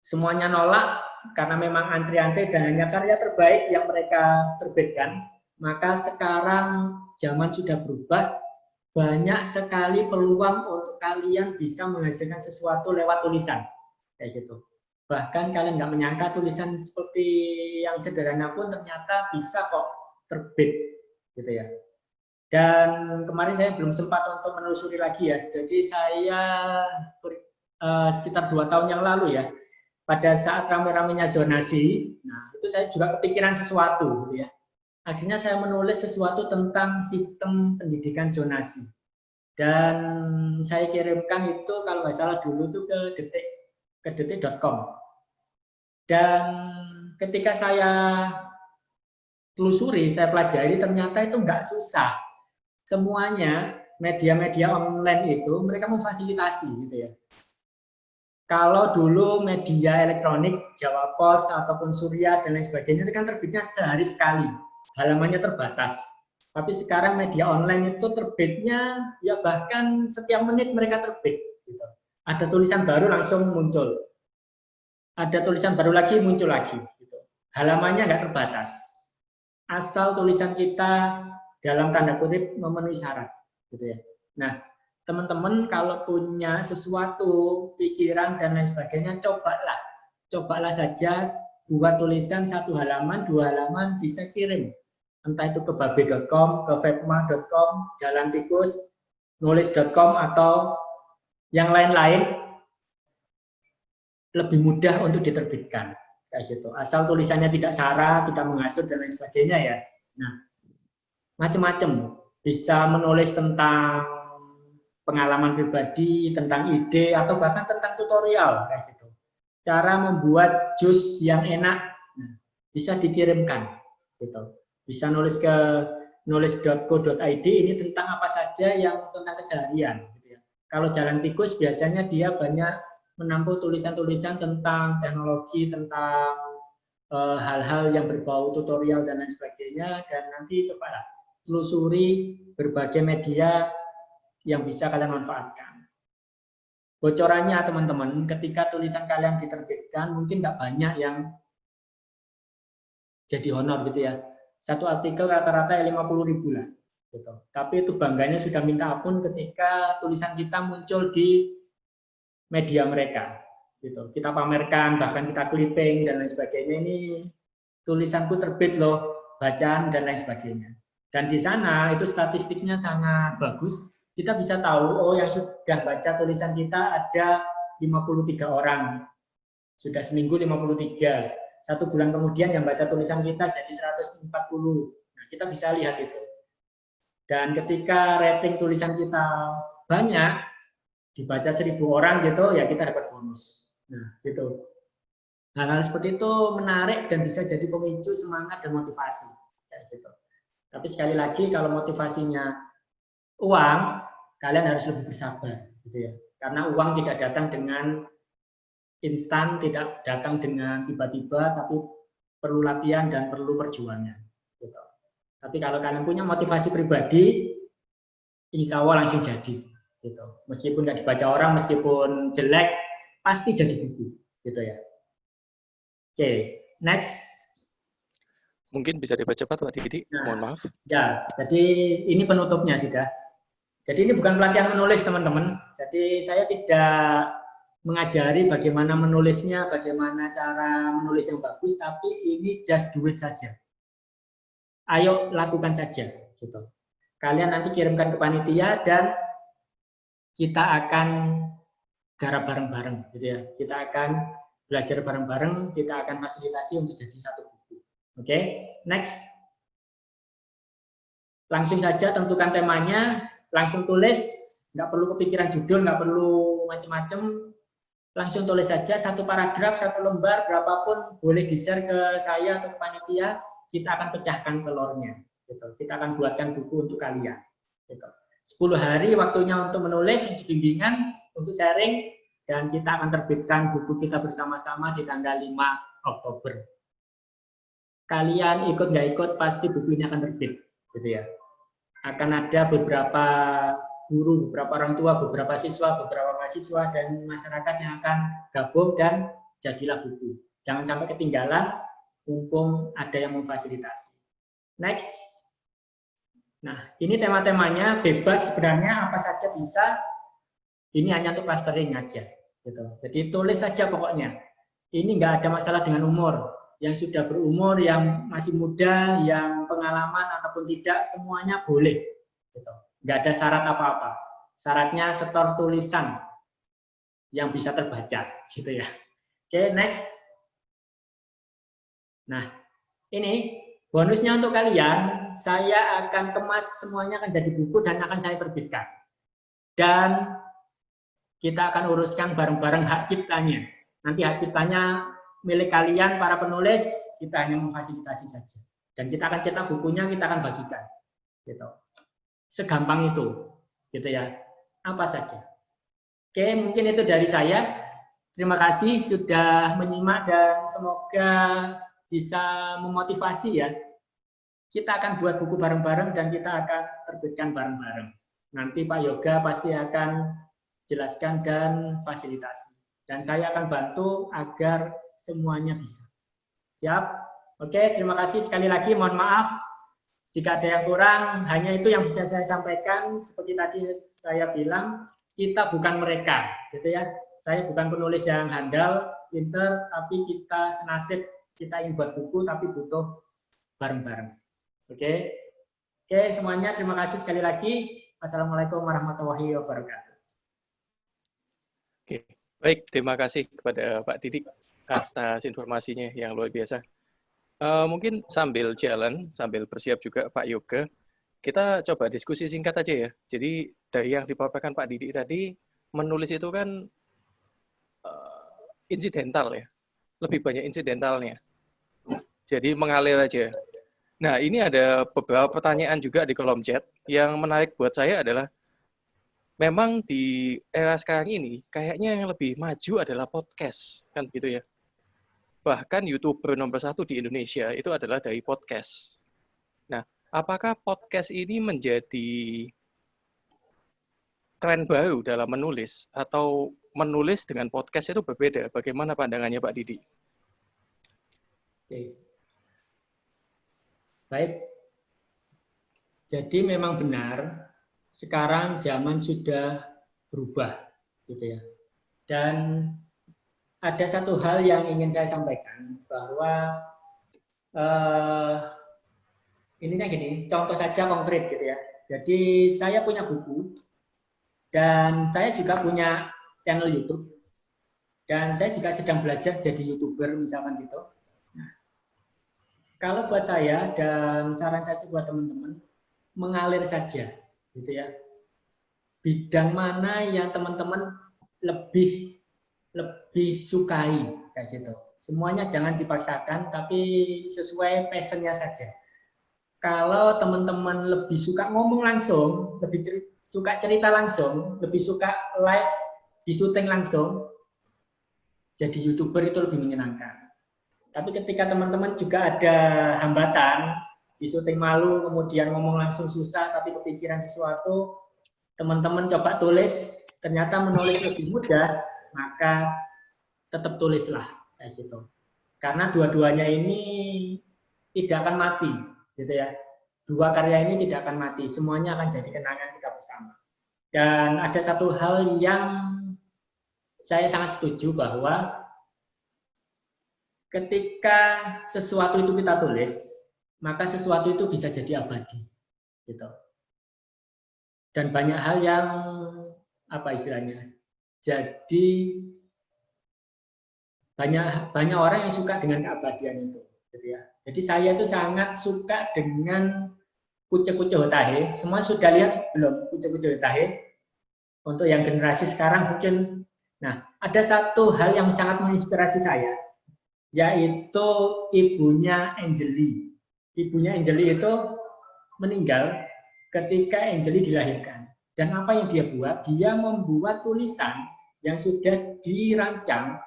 semuanya nolak karena memang antri-antri dan hanya karya terbaik yang mereka terbitkan. Maka sekarang zaman sudah berubah, banyak sekali peluang untuk kalian bisa menghasilkan sesuatu lewat tulisan, kayak gitu. Bahkan kalian nggak menyangka tulisan seperti yang sederhana pun ternyata bisa kok terbit, gitu ya. Dan kemarin saya belum sempat untuk menelusuri lagi ya. Jadi saya sekitar 2 tahun yang lalu ya, pada saat rame-ramenya zonasi, nah itu saya juga kepikiran sesuatu, gitu ya. Akhirnya saya menulis sesuatu tentang sistem pendidikan zonasi. Dan saya kirimkan itu kalau nggak salah dulu tuh ke detik.com. Dan ketika saya telusuri, saya pelajari, ternyata itu nggak susah. Semuanya media-media online itu mereka memfasilitasi, gitu ya. Kalau dulu media elektronik, Jawa Pos ataupun Surya dan lain sebagainya itu kan terbitnya sehari sekali, halamannya terbatas. Tapi sekarang media online itu terbitnya ya bahkan setiap menit mereka terbit, gitu. Ada tulisan baru langsung muncul, ada tulisan baru lagi muncul lagi, gitu. Halamannya nggak terbatas, asal tulisan kita dalam tanda kutip memenuhi syarat, gitu ya. Nah, teman-teman kalau punya sesuatu, pikiran dan lain sebagainya, cobalah saja buat tulisan 1 halaman, 2 halaman, bisa kirim. Entah itu ke babe.com, ke fepma.com, jalan tikus, nulis.com, atau Yang lain-lain lebih mudah untuk diterbitkan, kayak gitu. Asal tulisannya tidak sara, tidak menghasut dan lain sebagainya ya. Nah, macam-macam. Bisa menulis tentang pengalaman pribadi, tentang ide, atau bahkan tentang tutorial, kayak gitu. Cara membuat jus yang enak, bisa dikirimkan, gitu. Bisa nulis ke nulis.co.id, ini tentang apa saja yang tentang keseharian, gitu ya. Kalau Jalan Tikus biasanya dia banyak menampung tulisan-tulisan tentang teknologi, tentang hal-hal yang berbau tutorial dan lain sebagainya, dan nanti coba telusuri berbagai media yang bisa kalian manfaatkan. Bocorannya teman-teman, ketika tulisan kalian diterbitkan, mungkin nggak banyak yang jadi honor gitu ya. Satu artikel rata-rata 50.000 lah. Gitu. Tapi itu bangganya sudah minta ampun ketika tulisan kita muncul di media mereka, gitu. Kita pamerkan, bahkan kita clipping dan lain sebagainya. Ini tulisanku terbit loh, bacaan dan lain sebagainya. Dan di sana itu statistiknya sangat bagus. Kita bisa tahu, oh yang sudah baca tulisan kita ada 53 orang. Sudah seminggu 53. 1 bulan kemudian yang baca tulisan kita jadi 140. Nah, kita bisa lihat itu. Dan ketika rating tulisan kita banyak, dibaca 1.000 orang gitu, ya kita dapat bonus. Nah, gitu. Hal-hal seperti itu menarik dan bisa jadi pemicu semangat dan motivasi. Kayak gitu. Tapi sekali lagi, kalau motivasinya uang, kalian harus lebih bersabar, gitu ya. Karena uang tidak datang dengan instan, tidak datang dengan tiba-tiba, tapi perlu latihan dan perlu perjuangan. Gitu. Tapi kalau kalian punya motivasi pribadi, insya Allah langsung jadi. Gitu. Meskipun nggak dibaca orang, meskipun jelek, pasti jadi buku, gitu ya. Oke, next. Mungkin bisa dibaca cepat Pak Didi, mohon maaf. Ya, jadi ini penutupnya sudah. Jadi ini bukan pelatihan menulis teman-teman. Jadi saya tidak mengajari bagaimana menulisnya, bagaimana cara menulis yang bagus, tapi ini just do it saja. Ayo lakukan saja, gitu. Kalian nanti kirimkan ke panitia dan kita akan garap bareng-bareng, gitu ya. Kita akan belajar bareng-bareng, kita akan fasilitasi untuk jadi satu buku. Oke, next. Langsung saja tentukan temanya, langsung tulis, nggak perlu kepikiran judul, nggak perlu macam-macam, langsung tulis saja 1 paragraf, 1 lembar, berapapun, boleh di-share ke saya atau ke panitia, kita akan pecahkan telurnya. Gitu. Kita akan buatkan buku untuk kalian. Gitu. 10 hari waktunya untuk menulis, untuk bimbingan, untuk sharing, dan kita akan terbitkan buku kita bersama-sama di tanggal 5 Oktober. Kalian ikut nggak ikut, pasti buku ini akan terbit. Gitu ya. Akan ada beberapa guru, beberapa orang tua, beberapa siswa, beberapa mahasiswa, dan masyarakat yang akan gabung dan jadilah buku. Jangan sampai ketinggalan, mumpung ada yang memfasilitasi. Next. Nah, ini tema-temanya bebas sebenarnya, apa saja bisa. Ini hanya untuk clustering aja. Gitu. Jadi tulis saja pokoknya. Ini nggak ada masalah dengan umur. Yang sudah berumur, yang masih muda, yang pengalaman ataupun tidak, semuanya boleh. Gitu. Nggak ada syarat apa-apa. Syaratnya setor tulisan yang bisa terbaca, gitu ya. Oke, next. Nah, ini bonusnya untuk kalian. Saya akan kemas semuanya akan jadi buku dan akan saya terbitkan. Dan kita akan uruskan bareng-bareng hak ciptanya. Nanti hak ciptanya milik kalian, para penulis, kita hanya memfasilitasi saja. Dan kita akan cetak bukunya, kita akan bagikan. Gitu. Segampang itu, gitu ya. Apa saja. Oke, mungkin itu dari saya. Terima kasih sudah menyimak dan semoga bisa memotivasi ya. Kita akan buat buku bareng-bareng dan kita akan terbitkan bareng-bareng. Nanti Pak Yoga pasti akan jelaskan dan fasilitasi. Dan saya akan bantu agar semuanya bisa. Siap? Oke, terima kasih sekali lagi. Mohon maaf jika ada yang kurang, hanya itu yang bisa saya sampaikan. Seperti tadi saya bilang, kita bukan mereka, gitu ya. Saya bukan penulis yang handal, pinter, tapi kita senasib. Kita ingin buat buku, tapi butuh bareng-bareng. Oke, semuanya terima kasih sekali lagi. Wassalamualaikum warahmatullahi wabarakatuh. Oke, baik. Terima kasih kepada Pak Didik atas informasinya yang luar biasa. Mungkin sambil jalan, sambil bersiap juga Pak Yoga, kita coba diskusi singkat aja ya. Jadi dari yang dipaparkan Pak Didik tadi, menulis itu kan insidental ya, lebih banyak insidentalnya. Jadi mengalir aja. Nah, ini ada beberapa pertanyaan juga di kolom chat. Yang menarik buat saya adalah, memang di era sekarang ini, kayaknya yang lebih maju adalah podcast, kan gitu ya. Bahkan YouTuber nomor 1 di Indonesia itu adalah dari podcast. Nah, apakah podcast ini menjadi tren baru dalam menulis, atau menulis dengan podcast itu berbeda? Bagaimana pandangannya Pak Didi? Oke. Baik. Jadi memang benar, sekarang zaman sudah berubah, gitu ya. Dan ada satu hal yang ingin saya sampaikan, bahwa ini kan gini, contoh saja konkret gitu ya. Jadi saya punya buku, dan saya juga punya channel YouTube, dan saya juga sedang belajar jadi YouTuber misalkan gitu. Nah, kalau buat saya dan saran saya buat teman-teman, mengalir saja, gitu ya. Bidang mana yang teman-teman lebih sukai, kayak gitu. Semuanya jangan dipaksakan, tapi sesuai passionnya saja. Kalau teman-teman lebih suka ngomong langsung, lebih suka cerita langsung, lebih suka live di syuting langsung, jadi YouTuber itu lebih menyenangkan. Tapi ketika teman-teman juga ada hambatan, di syuting malu, kemudian ngomong langsung susah, tapi kepikiran sesuatu, teman-teman coba tulis, ternyata menulis lebih mudah, maka tetap tulislah, kayak gitu. Karena dua-duanya ini tidak akan mati, gitu ya. Dua karya ini tidak akan mati, semuanya akan jadi kenangan kita bersama. Dan ada satu hal yang saya sangat setuju, bahwa ketika sesuatu itu kita tulis, maka sesuatu itu bisa jadi abadi, gitu. Dan banyak hal yang apa istilahnya, jadi banyak orang yang suka dengan keabadian itu, gitu ya. Jadi saya itu sangat suka dengan Kuce-Kuce Hotahe. Semua sudah lihat belum Kuce-Kuce Hotahe? Untuk yang generasi sekarang mungkin. Nah, ada satu hal yang sangat menginspirasi saya, yaitu ibunya Angeli. Ibunya Angeli itu meninggal ketika Angeli dilahirkan. Dan apa yang dia buat? Dia membuat tulisan yang sudah dirancang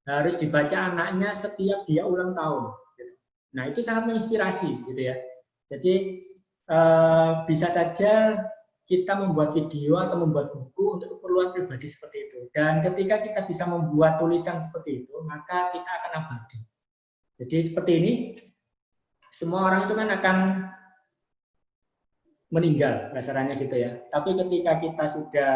harus dibaca anaknya setiap dia ulang tahun. Nah, itu sangat menginspirasi, gitu ya. Jadi bisa saja kita membuat video atau membuat buku untuk keperluan pribadi seperti itu. Dan ketika kita bisa membuat tulisan seperti itu, maka kita akan abadi. Jadi seperti ini, semua orang itu kan akan meninggal, dasarnya gitu ya. Tapi ketika kita sudah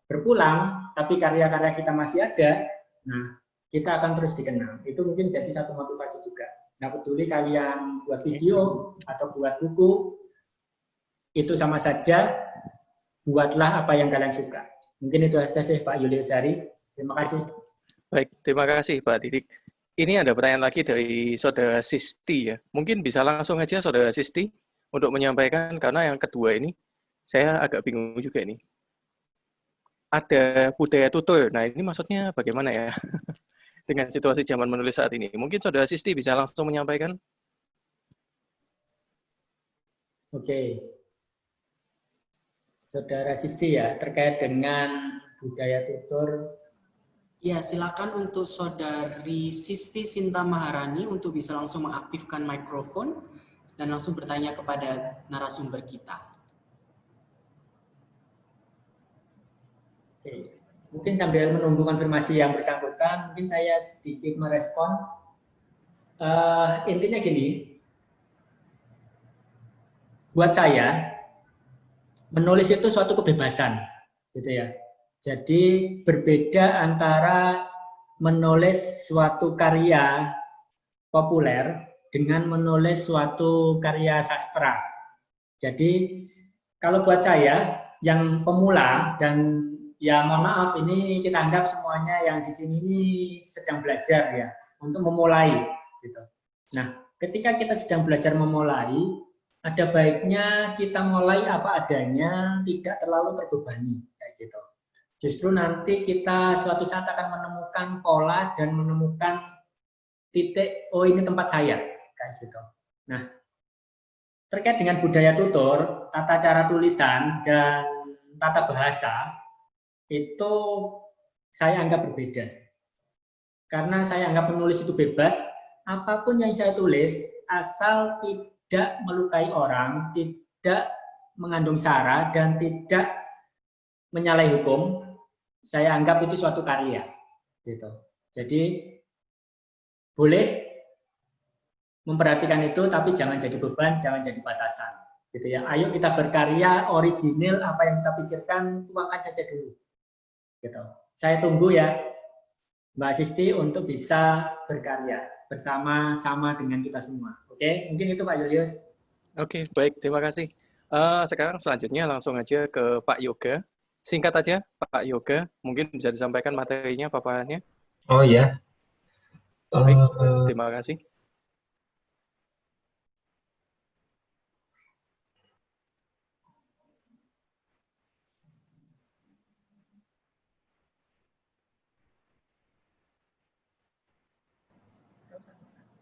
berpulang, tapi karya-karya kita masih ada, nah kita akan terus dikenal. Itu mungkin jadi satu motivasi juga. Nah, peduli kalian buat video atau buat buku, itu sama saja, buatlah apa yang kalian suka. Mungkin itu saja sih Pak Julius Hari. Terima kasih. Baik, terima kasih Pak Didik. Ini ada pertanyaan lagi dari Saudara Sisti ya. Mungkin bisa langsung aja Saudara Sisti untuk menyampaikan, karena yang kedua ini saya agak bingung juga ini. Ada budaya tutur. Nah, ini maksudnya bagaimana ya? Dengan situasi zaman menulis saat ini. Mungkin Saudara Sisti bisa langsung menyampaikan. Oke. Saudara Sisti ya, terkait dengan budaya tutur. Ya, silakan untuk Saudari Sisti Sinta Maharani untuk bisa langsung mengaktifkan mikrofon dan langsung bertanya kepada narasumber kita. Oke. Mungkin sambil menunggu konfirmasi yang bersangkutan, mungkin saya sedikit merespon. Intinya gini, buat saya, menulis itu suatu kebebasan, gitu ya. Jadi berbeda antara menulis suatu karya populer dengan menulis suatu karya sastra. Jadi kalau buat saya yang pemula dan ya mohon maaf, ini kita anggap semuanya yang di sini ini sedang belajar ya, untuk memulai gitu. Nah, ketika kita sedang belajar memulai, ada baiknya kita mulai apa adanya, tidak terlalu terbebani kayak gitu. Justru nanti kita suatu saat akan menemukan pola dan menemukan titik, oh ini tempat saya kayak gitu. Nah, terkait dengan budaya tutur, tata cara tulisan dan tata bahasa itu saya anggap berbeda. Karena saya anggap penulis itu bebas, apapun yang saya tulis asal tidak melukai orang, tidak mengandung sara dan tidak menyalahi hukum, saya anggap itu suatu karya. Gitu. Jadi boleh memperhatikan itu, tapi jangan jadi beban, jangan jadi batasan. Gitu ya. Ayo kita berkarya original, apa yang kita pikirkan tuangkan saja dulu. Gitu. Saya tunggu ya Mbak Sisti untuk bisa berkarya bersama-sama dengan kita semua. Oke, mungkin itu Pak Julius. Oke, baik, terima kasih. Sekarang selanjutnya langsung aja ke Pak Yoga. Singkat aja, Pak Yoga, mungkin bisa disampaikan materinya, paparannya. Oh ya. Baik, terima kasih.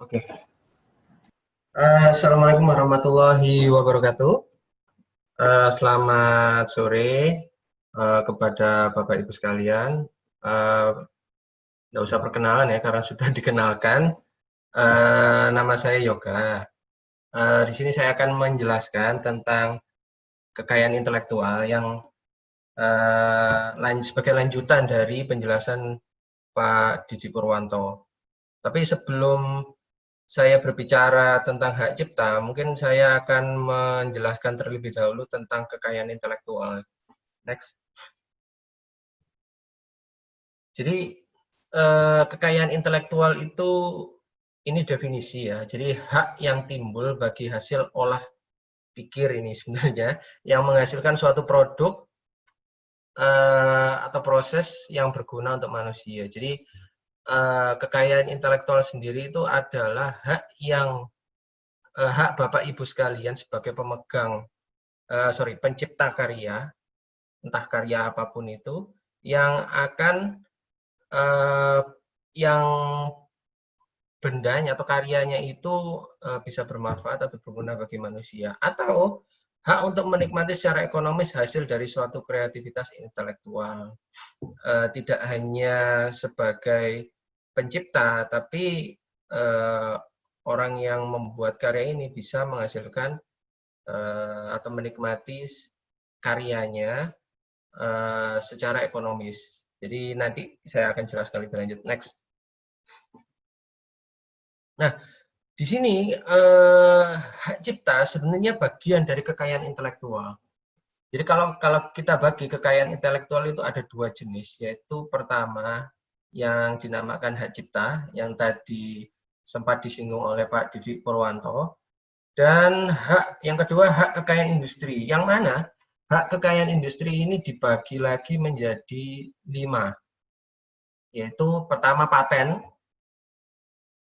Oke. Assalamualaikum warahmatullahi wabarakatuh. Selamat sore kepada Bapak Ibu sekalian. Nggak usah perkenalan ya, karena sudah dikenalkan. Nama saya Yoga. Di sini saya akan menjelaskan tentang kekayaan intelektual yang sebagai lanjutan dari penjelasan Pak Didi Purwanto. Tapi sebelum saya berbicara tentang hak cipta, mungkin saya akan menjelaskan terlebih dahulu tentang kekayaan intelektual. Next. Jadi kekayaan intelektual itu ini definisi ya. Jadi hak yang timbul bagi hasil olah pikir ini sebenarnya yang menghasilkan suatu produk atau proses yang berguna untuk manusia. Jadi kekayaan intelektual sendiri itu adalah hak Bapak Ibu sekalian sebagai pemegang pencipta karya, entah karya apapun itu, yang akan yang bendanya atau karyanya itu bisa bermanfaat atau berguna bagi manusia, atau hak untuk menikmati secara ekonomis hasil dari suatu kreativitas intelektual. Tidak hanya sebagai pencipta, tapi orang yang membuat karya ini bisa menghasilkan atau menikmati karyanya secara ekonomis. Jadi nanti saya akan jelaskan lebih lanjut. Next. Nah, di sini hak cipta sebenarnya bagian dari kekayaan intelektual. Jadi kalau kita bagi kekayaan intelektual itu ada dua jenis, yaitu pertama yang dinamakan hak cipta, yang tadi sempat disinggung oleh Pak Didi Purwanto, dan yang kedua hak kekayaan industri, yang mana hak kekayaan industri ini dibagi lagi menjadi 5, yaitu pertama paten,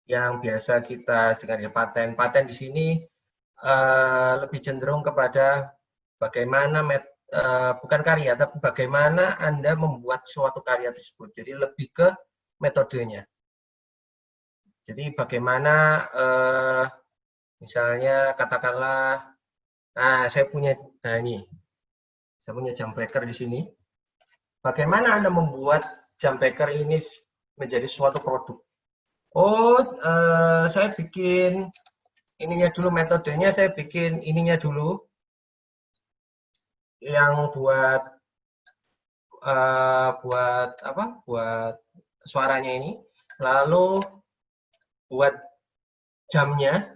yang biasa kita dengar ya paten. Paten di sini lebih cenderung kepada bagaimana bukan karya, tapi bagaimana Anda membuat suatu karya tersebut. Jadi lebih ke metodenya. Jadi bagaimana misalnya katakanlah, saya punya jam beker di sini. Bagaimana Anda membuat jam beker ini menjadi suatu produk? Saya bikin ininya dulu, metodenya saya bikin ininya dulu, yang buat suaranya ini, lalu buat jamnya,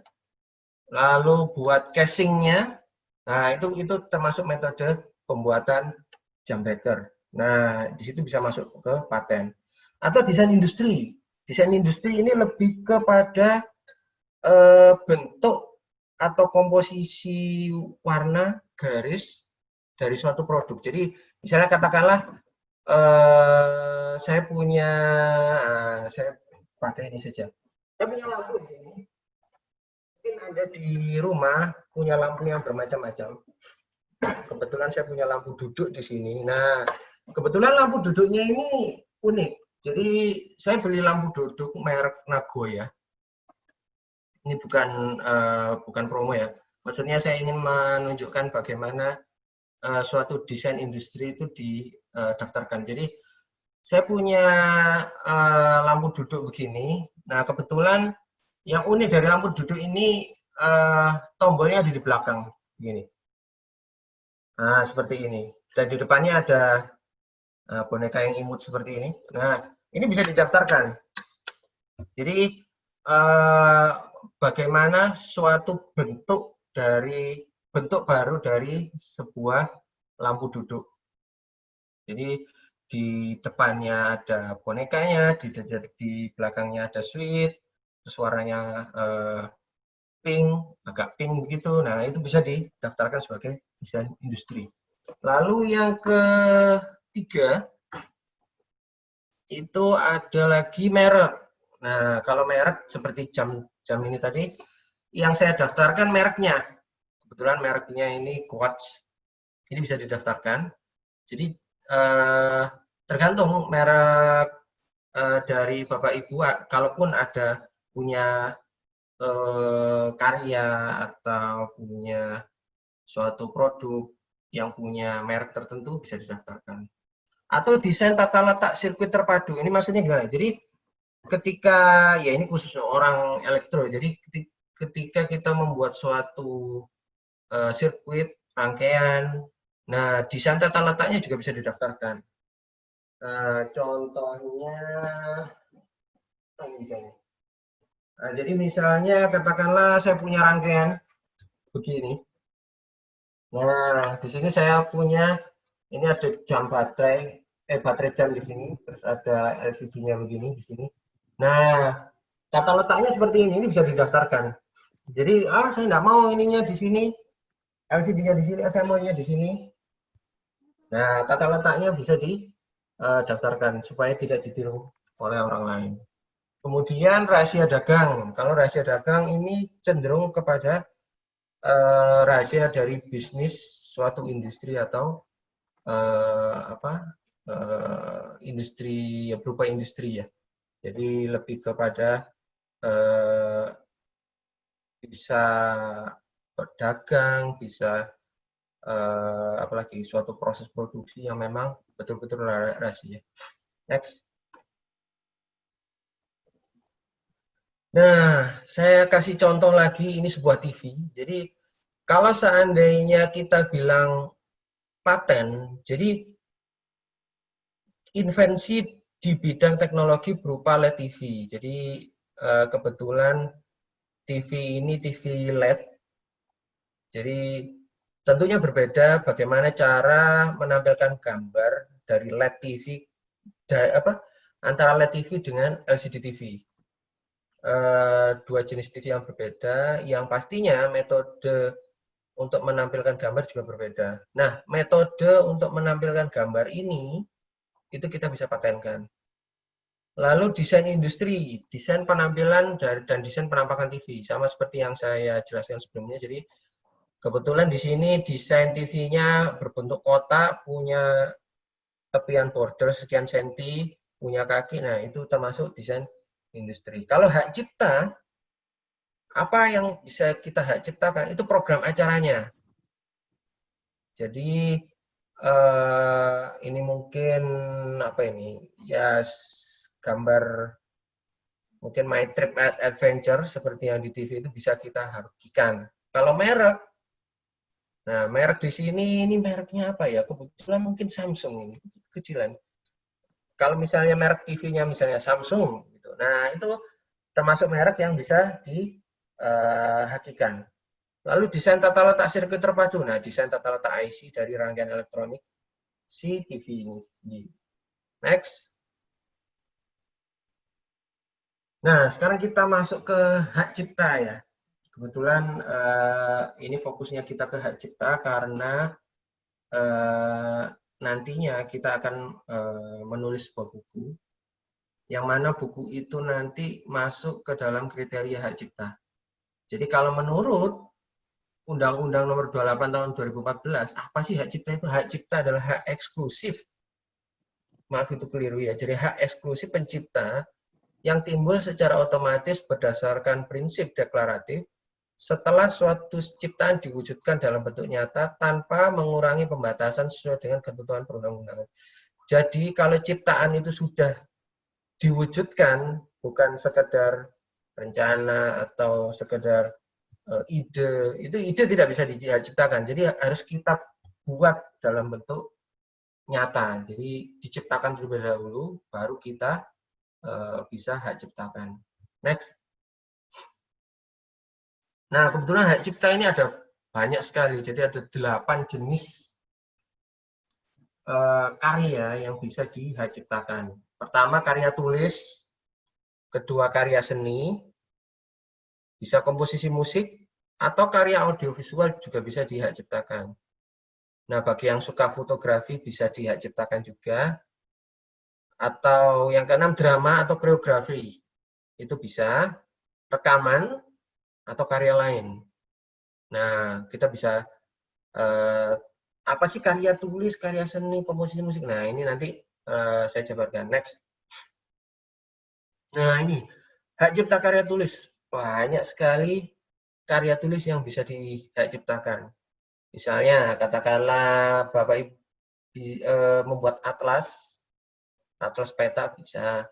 lalu buat casingnya. Nah, itu termasuk metode pembuatan jam beker. Nah, di situ bisa masuk ke paten. Atau desain industri. Desain industri ini lebih kepada bentuk atau komposisi warna garis dari suatu produk. Jadi misalnya katakanlah saya punya, saya pakai ini saja. Saya punya lampu di sini. Mungkin Anda di rumah punya lampu yang bermacam-macam. Kebetulan saya punya lampu duduk di sini. Nah, kebetulan lampu duduknya ini unik. Jadi saya beli lampu duduk merek Nagoya. Ini bukan promo ya. Maksudnya saya ingin menunjukkan bagaimana suatu desain industri itu didaftarkan. Jadi saya punya lampu duduk begini. Nah, kebetulan yang unik dari lampu duduk ini tombolnya ada di belakang, begini. Nah, seperti ini. Dan di depannya ada boneka yang imut seperti ini. Nah, ini bisa didaftarkan. Jadi, bagaimana suatu bentuk baru dari sebuah lampu duduk. Jadi, di depannya ada bonekanya, di belakangnya ada switch, suaranya agak pink begitu. Nah, itu bisa didaftarkan sebagai desain industri. Lalu yang ketiga, itu ada lagi merek. Nah, kalau merek seperti jam ini tadi, yang saya daftarkan mereknya. Kebetulan mereknya ini Quartz. Ini bisa didaftarkan. Jadi, tergantung merek dari Bapak Ibu, kalaupun ada punya karya atau punya suatu produk yang punya merek tertentu bisa didaftarkan. Atau desain tata letak sirkuit terpadu. Ini maksudnya gimana? Jadi ketika, ya ini khusus orang elektro, jadi ketika kita membuat suatu sirkuit, rangkaian, nah desain tata letaknya juga bisa didaftarkan. Contohnya, nah, jadi misalnya katakanlah saya punya rangkaian begini. Nah, di sini saya punya, ini ada jam baterai jam di sini, terus ada LCD-nya begini di sini. Nah, tata letaknya seperti ini bisa didaftarkan. Jadi, saya nggak mau ininya di sini, LCD-nya di sini, saya maunya di sini. Nah, tata letaknya bisa didaftarkan supaya tidak ditiru oleh orang lain. Kemudian rahasia dagang. Kalau rahasia dagang ini cenderung kepada rahasia dari bisnis suatu industri atau industri, ya berupa industri ya. Jadi lebih kepada bisa berdagang, bisa apalagi suatu proses produksi yang memang betul-betul rahasia. Next. Nah, saya kasih contoh lagi, ini sebuah TV. Jadi kalau seandainya kita bilang paten, jadi invensi di bidang teknologi berupa LED TV. Jadi kebetulan TV ini TV LED. Jadi tentunya berbeda bagaimana cara menampilkan gambar dari LED TV antara LED TV dengan LCD TV. Dua jenis TV yang berbeda, yang pastinya metode untuk menampilkan gambar juga berbeda. Nah, metode untuk menampilkan gambar ini itu kita bisa patenkan. Lalu desain industri, desain penampilan dan desain penampakan TV, sama seperti yang saya jelaskan sebelumnya. Jadi kebetulan di sini desain TV-nya berbentuk kotak, punya tepian border sekian senti, punya kaki. Nah, itu termasuk desain industri. Kalau hak cipta, apa yang bisa kita hak ciptakan? Itu program acaranya. Jadi ini mungkin apa ini? Ya gambar mungkin My Trip Adventure seperti yang di TV itu bisa kita hakikan. Kalau merek, nah merek di sini ini mereknya apa ya? Kebetulan mungkin Samsung ini kecilan. Kalau misalnya merek TV-nya misalnya Samsung, gitu. Nah itu termasuk merek yang bisa dihakikan. Lalu desain tata letak sirkuit terpadu. Nah, desain tata letak IC dari rangkaian elektronik si TV ini. Next. Nah, sekarang kita masuk ke hak cipta ya. Kebetulan ini fokusnya kita ke hak cipta karena nantinya kita akan menulis sebuah buku, yang mana buku itu nanti masuk ke dalam kriteria hak cipta. Jadi kalau menurut Undang-Undang Nomor 28 Tahun 2014, apa sih hak cipta itu? Hak cipta adalah hak eksklusif. Maaf itu keliru ya. Jadi hak eksklusif pencipta yang timbul secara otomatis berdasarkan prinsip deklaratif setelah suatu ciptaan diwujudkan dalam bentuk nyata tanpa mengurangi pembatasan sesuai dengan ketentuan perundang-undangan. Jadi kalau ciptaan itu sudah diwujudkan, bukan sekedar rencana atau sekedar ide, itu ide tidak bisa diciptakan. Jadi harus kita buat dalam bentuk nyata. Jadi diciptakan terlebih dahulu, baru kita bisa hak ciptakan. Next. Nah, kebetulan hak cipta ini ada banyak sekali. Jadi ada 8 jenis karya yang bisa dihak ciptakan. Pertama, karya tulis. Kedua, karya seni. Bisa komposisi musik, atau karya audiovisual juga bisa dihak ciptakan. Nah, bagi yang suka fotografi bisa dihak ciptakan juga. Atau yang keenam, drama atau koreografi. Itu bisa. Rekaman atau karya lain. Nah, kita bisa apa sih karya tulis, karya seni, komposisi musik. Nah, ini nanti saya jabarkan. Next. Nah, ini hak cipta karya tulis. Banyak sekali karya tulis yang bisa dihak ciptakan. Misalnya, katakanlah Bapak Ibu membuat atlas peta bisa,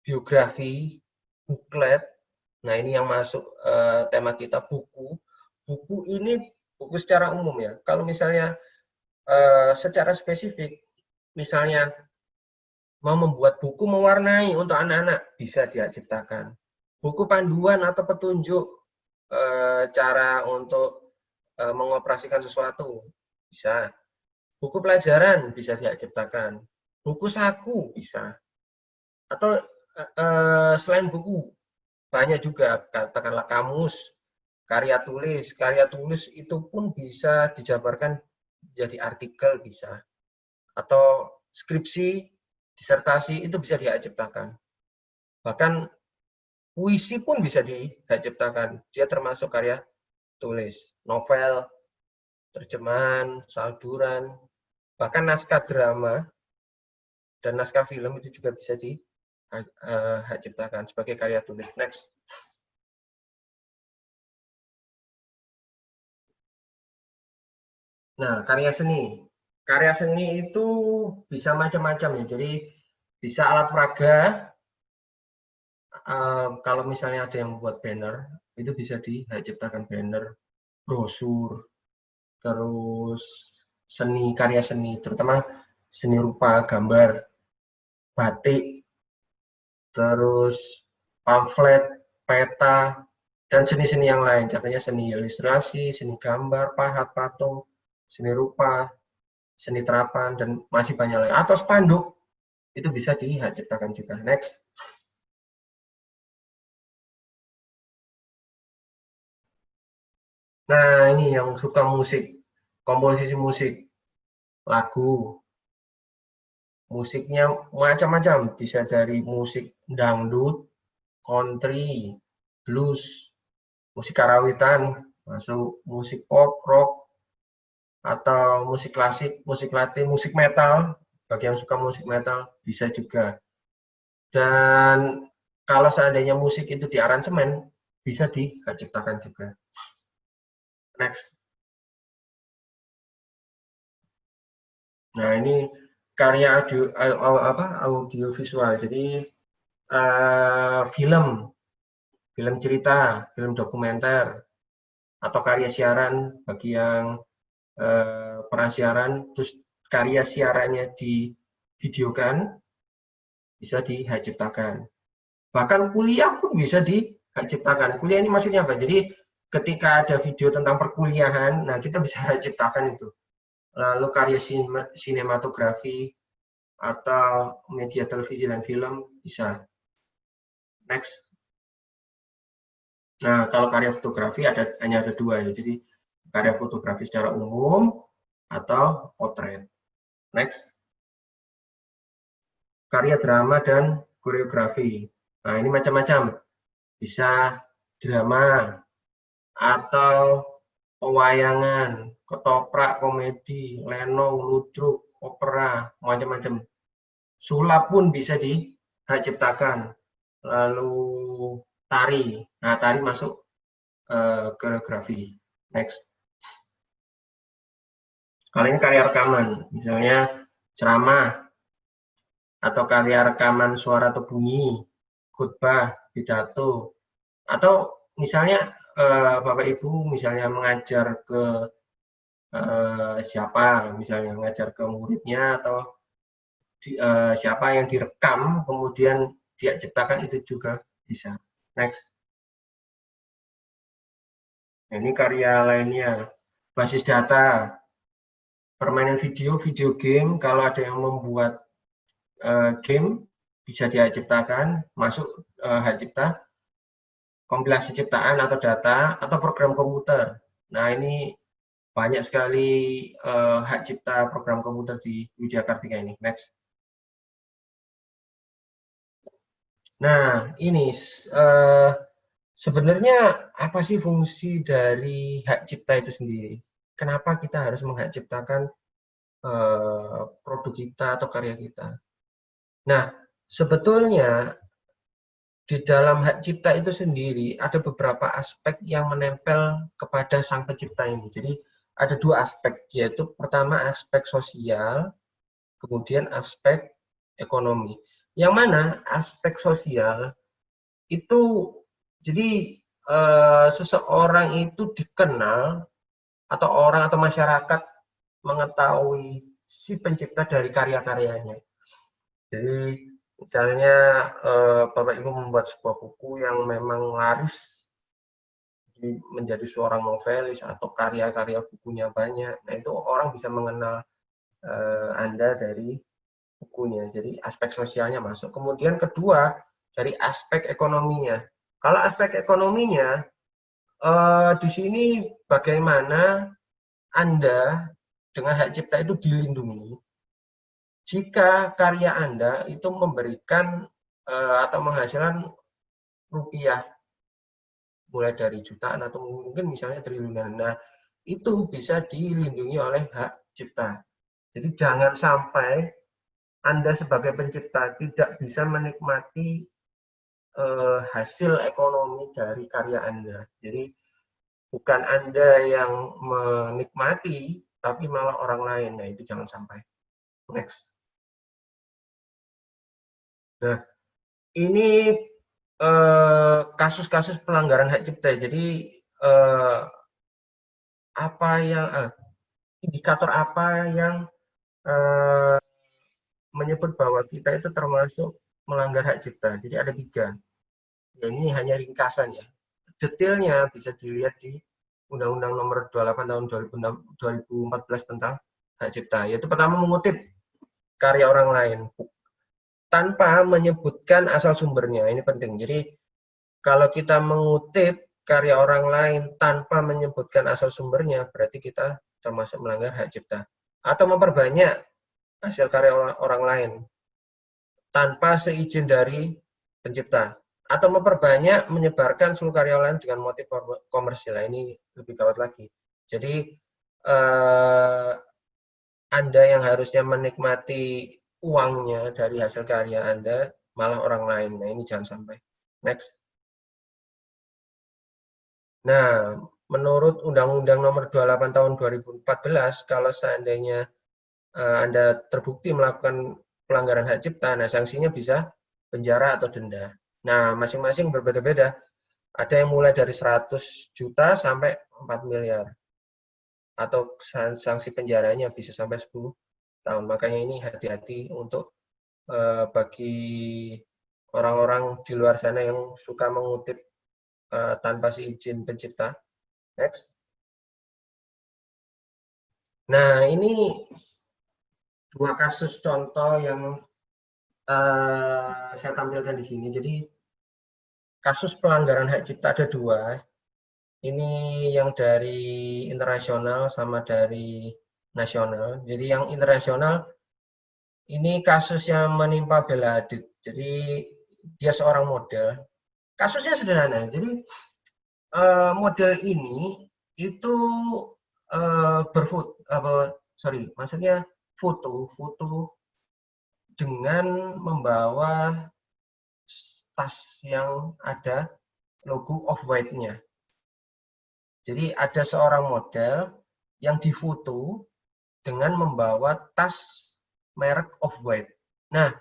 biografi, buklet. Nah, ini yang masuk tema kita, buku. Buku ini buku secara umum ya. Kalau misalnya secara spesifik, misalnya mau membuat buku mewarnai untuk anak-anak, bisa dihak ciptakan. Buku panduan atau petunjuk cara untuk mengoperasikan sesuatu, bisa. Buku pelajaran bisa dihak ciptakan. Buku saku bisa. Atau selain buku, banyak juga, katakanlah kamus, karya tulis. Karya tulis itu pun bisa dijabarkan jadi artikel, bisa. Atau skripsi, disertasi, itu bisa dihak ciptakan. Bahkan puisi pun bisa dihak ciptakan. Dia termasuk karya tulis. Novel, terjemahan, salduran, bahkan naskah drama dan naskah film itu juga bisa dihak ciptakan sebagai karya tulis. Next. Nah, karya seni. Karya seni itu bisa macam-macam ya. Jadi bisa alat peraga. Kalau misalnya ada yang membuat banner, itu bisa dihak ciptakan banner, brosur, terus seni, karya seni, terutama seni rupa, gambar, batik, terus pamflet, peta, dan seni-seni yang lain. Contohnya seni ilustrasi, seni gambar, pahat, patung, seni rupa, seni terapan, dan masih banyak lain. Atau spanduk, itu bisa dihak ciptakan juga. Next. Nah, ini yang suka musik, komposisi musik, lagu. Musiknya macam-macam, bisa dari musik dangdut, country, blues, musik karawitan, masuk musik pop, rock, atau musik klasik, musik latin, musik metal. Bagi yang suka musik metal, bisa juga. Dan kalau seandainya musik itu di aransemen, bisa dihak ciptakan juga. Next. Nah, ini karya audiovisual. Jadi film cerita, film dokumenter, atau karya siaran bagi yang pernah siaran, terus karya siarannya divideokan, bisa dihak ciptakan. Bahkan kuliah pun bisa dihak ciptakan. Kuliah ini maksudnya apa? Jadi ketika ada video tentang perkuliahan, nah kita bisa hak ciptakan itu. Lalu karya sinematografi atau media televisi dan film bisa. Next. Nah, kalau karya fotografi hanya ada 2 ya. Jadi karya fotografi secara umum atau potret. Next. Karya drama dan koreografi. Nah, ini macam-macam. Bisa drama, atau pewayangan, ketoprak, komedi, lenong, ludruk, opera, macam-macam. Sulap pun bisa dihak ciptakan. Lalu tari. Nah, tari masuk koreografi. Next. Kalau ini karya rekaman, misalnya ceramah, atau karya rekaman suara atau bunyi, khutbah, pidato, atau misalnya Bapak Ibu misalnya mengajar ke siapa, misalnya mengajar ke muridnya, atau siapa yang direkam kemudian dia ciptakan, itu juga bisa. Next. Nah, ini karya lainnya, basis data, permainan video game. Kalau ada yang membuat game bisa dia ciptakan, masuk hak cipta, kompilasi ciptaan atau data, atau program komputer. Nah, ini banyak sekali hak cipta program komputer di Widya Kartika ini. Next. Nah, ini sebenarnya apa sih fungsi dari hak cipta itu sendiri? Kenapa kita harus menghak ciptakan produk kita atau karya kita? Nah, sebetulnya di dalam hak cipta itu sendiri ada beberapa aspek yang menempel kepada sang pencipta ini. Jadi ada dua aspek, yaitu pertama aspek sosial, kemudian aspek ekonomi. Yang mana aspek sosial itu, jadi seseorang itu dikenal, atau orang atau masyarakat mengetahui si pencipta dari karya-karyanya. Jadi misalnya Bapak Ibu membuat sebuah buku yang memang laris, menjadi seorang novelis, atau karya-karya bukunya banyak. Nah, itu orang bisa mengenal Anda dari bukunya. Jadi aspek sosialnya masuk. Kemudian kedua, dari aspek ekonominya. Kalau aspek ekonominya, di sini bagaimana Anda dengan hak cipta itu dilindungi jika karya Anda itu memberikan atau menghasilkan rupiah mulai dari jutaan atau mungkin misalnya triliunan. Nah, itu bisa dilindungi oleh hak cipta. Jadi jangan sampai Anda sebagai pencipta tidak bisa menikmati hasil ekonomi dari karya Anda. Jadi bukan Anda yang menikmati, tapi malah orang lain. Nah, itu jangan sampai. Next. Nah, ini kasus-kasus pelanggaran hak cipta. Jadi apa yang indikator apa yang menyebut bahwa kita itu termasuk melanggar hak cipta? Jadi ada 3. Ya, ini hanya ringkasan ya. Detailnya bisa dilihat di Undang-Undang Nomor 28 Tahun 2014 tentang hak cipta. Yaitu pertama, mengutip karya orang lain tanpa menyebutkan asal sumbernya. Ini penting. Jadi kalau kita mengutip karya orang lain tanpa menyebutkan asal sumbernya, berarti kita termasuk melanggar hak cipta. Atau memperbanyak hasil karya orang lain tanpa seizin dari pencipta. Atau memperbanyak menyebarkan seluruh karya lain dengan motif komersial. Ini lebih gawat lagi. Jadi Anda yang harusnya menikmati uangnya dari hasil karya Anda, malah orang lain. Nah, ini jangan sampai. Next. Nah, menurut Undang-Undang Nomor 28 Tahun 2014, kalau seandainya Anda terbukti melakukan pelanggaran hak cipta, nah sanksinya bisa penjara atau denda. Nah, masing-masing berbeda-beda. Ada yang mulai dari 100 juta sampai 4 miliar. Atau sanksi penjaranya bisa sampai 10 tahun. Makanya ini hati-hati untuk bagi orang-orang di luar sana yang suka mengutip tanpa seizin pencipta. Next. Nah, ini 2 kasus contoh yang saya tampilkan di sini. Jadi kasus pelanggaran hak cipta ada 2. Ini yang dari internasional sama dari nasional. Jadi yang internasional ini kasus yang menimpa Bella Hadid. Jadi dia seorang model. Kasusnya sederhana. Jadi model ini itu maksudnya foto dengan membawa tas yang ada logo Off-White-nya. Jadi ada seorang model yang difoto dengan membawa tas merek Off-White. Nah,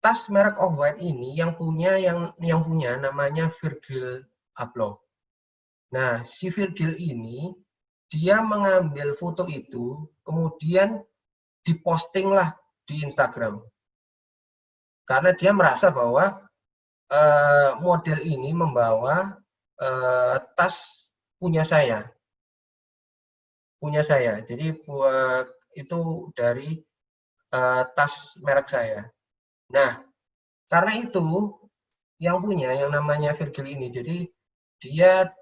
tas merek Off-White ini yang punya namanya Virgil Abloh. Nah, si Virgil ini dia mengambil foto itu, kemudian dipostinglah di Instagram. Karena dia merasa bahwa model ini membawa tas punya saya. Jadi itu dari tas merek saya. Nah, karena itu yang namanya Virgil ini, jadi dia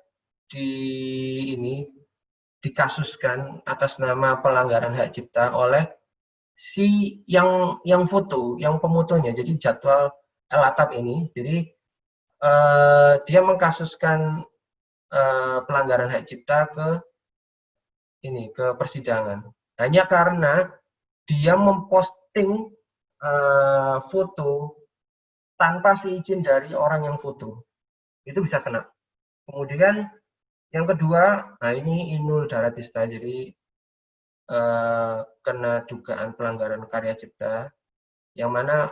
dikasuskan atas nama pelanggaran hak cipta oleh si yang foto, yang pemotonya. Jadi Jadwal El-Attab ini, jadi dia mengkasuskan pelanggaran hak cipta ke persidangan. Hanya karena dia memposting foto tanpa seizin dari orang yang foto. Itu bisa kena. Kemudian yang kedua, nah ini Inul Daratista, jadi kena dugaan pelanggaran karya cipta, yang mana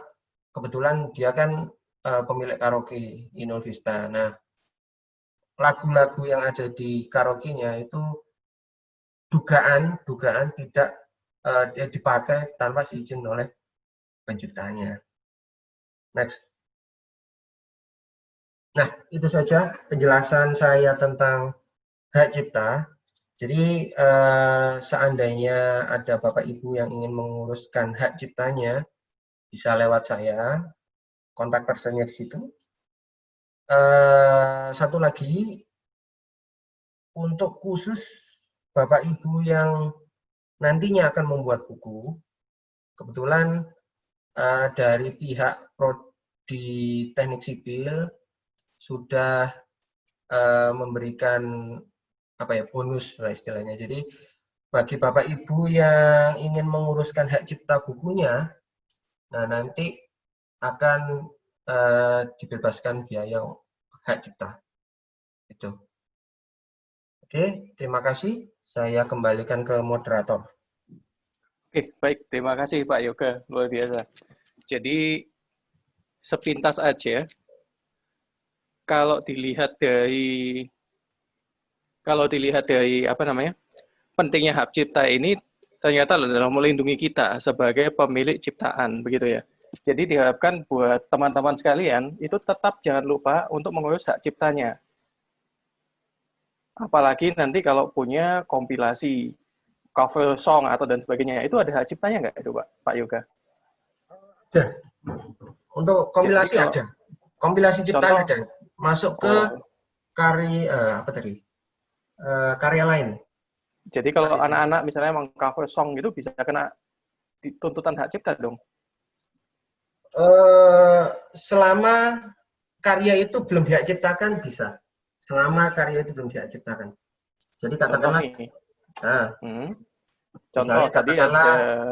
kebetulan dia kan pemilik karaoke Inul Vista. Nah, lagu-lagu yang ada di karaoke-nya itu dugaan tidak dipakai tanpa seizin oleh penciptanya. Next. Nah, itu saja penjelasan saya tentang hak cipta. Jadi seandainya ada Bapak Ibu yang ingin menguruskan hak ciptanya, bisa lewat saya, kontak personnya di situ. Satu lagi, untuk khusus Bapak Ibu yang nantinya akan membuat buku, kebetulan dari pihak Prodi Teknik Sipil sudah memberikan bonus lah istilahnya. Jadi bagi Bapak Ibu yang ingin menguruskan hak cipta bukunya, nah nanti akan dibebaskan biaya hak cipta. Itu. Oke, terima kasih. Saya kembalikan ke moderator. Oke, baik. Terima kasih Pak Yoga, luar biasa. Jadi sepintas aja, kalau dilihat dari pentingnya hak cipta ini ternyata adalah melindungi kita sebagai pemilik ciptaan, begitu ya. Jadi diharapkan buat teman-teman sekalian itu tetap jangan lupa untuk mengurus hak ciptanya. Apalagi nanti kalau punya kompilasi cover song atau dan sebagainya, itu ada hak ciptanya nggak itu Pak Yoga? Ada. Untuk kompilasi ada. Kompilasi ciptaan ada. Masuk ke karya karya lain. Jadi kalau anak-anak misalnya meng-cover song itu bisa kena tuntutan hak cipta dong? Selama karya itu belum dihak ciptakan bisa. Selama karya itu belum dihak ciptakan. Jadi katakanlah, contoh tadi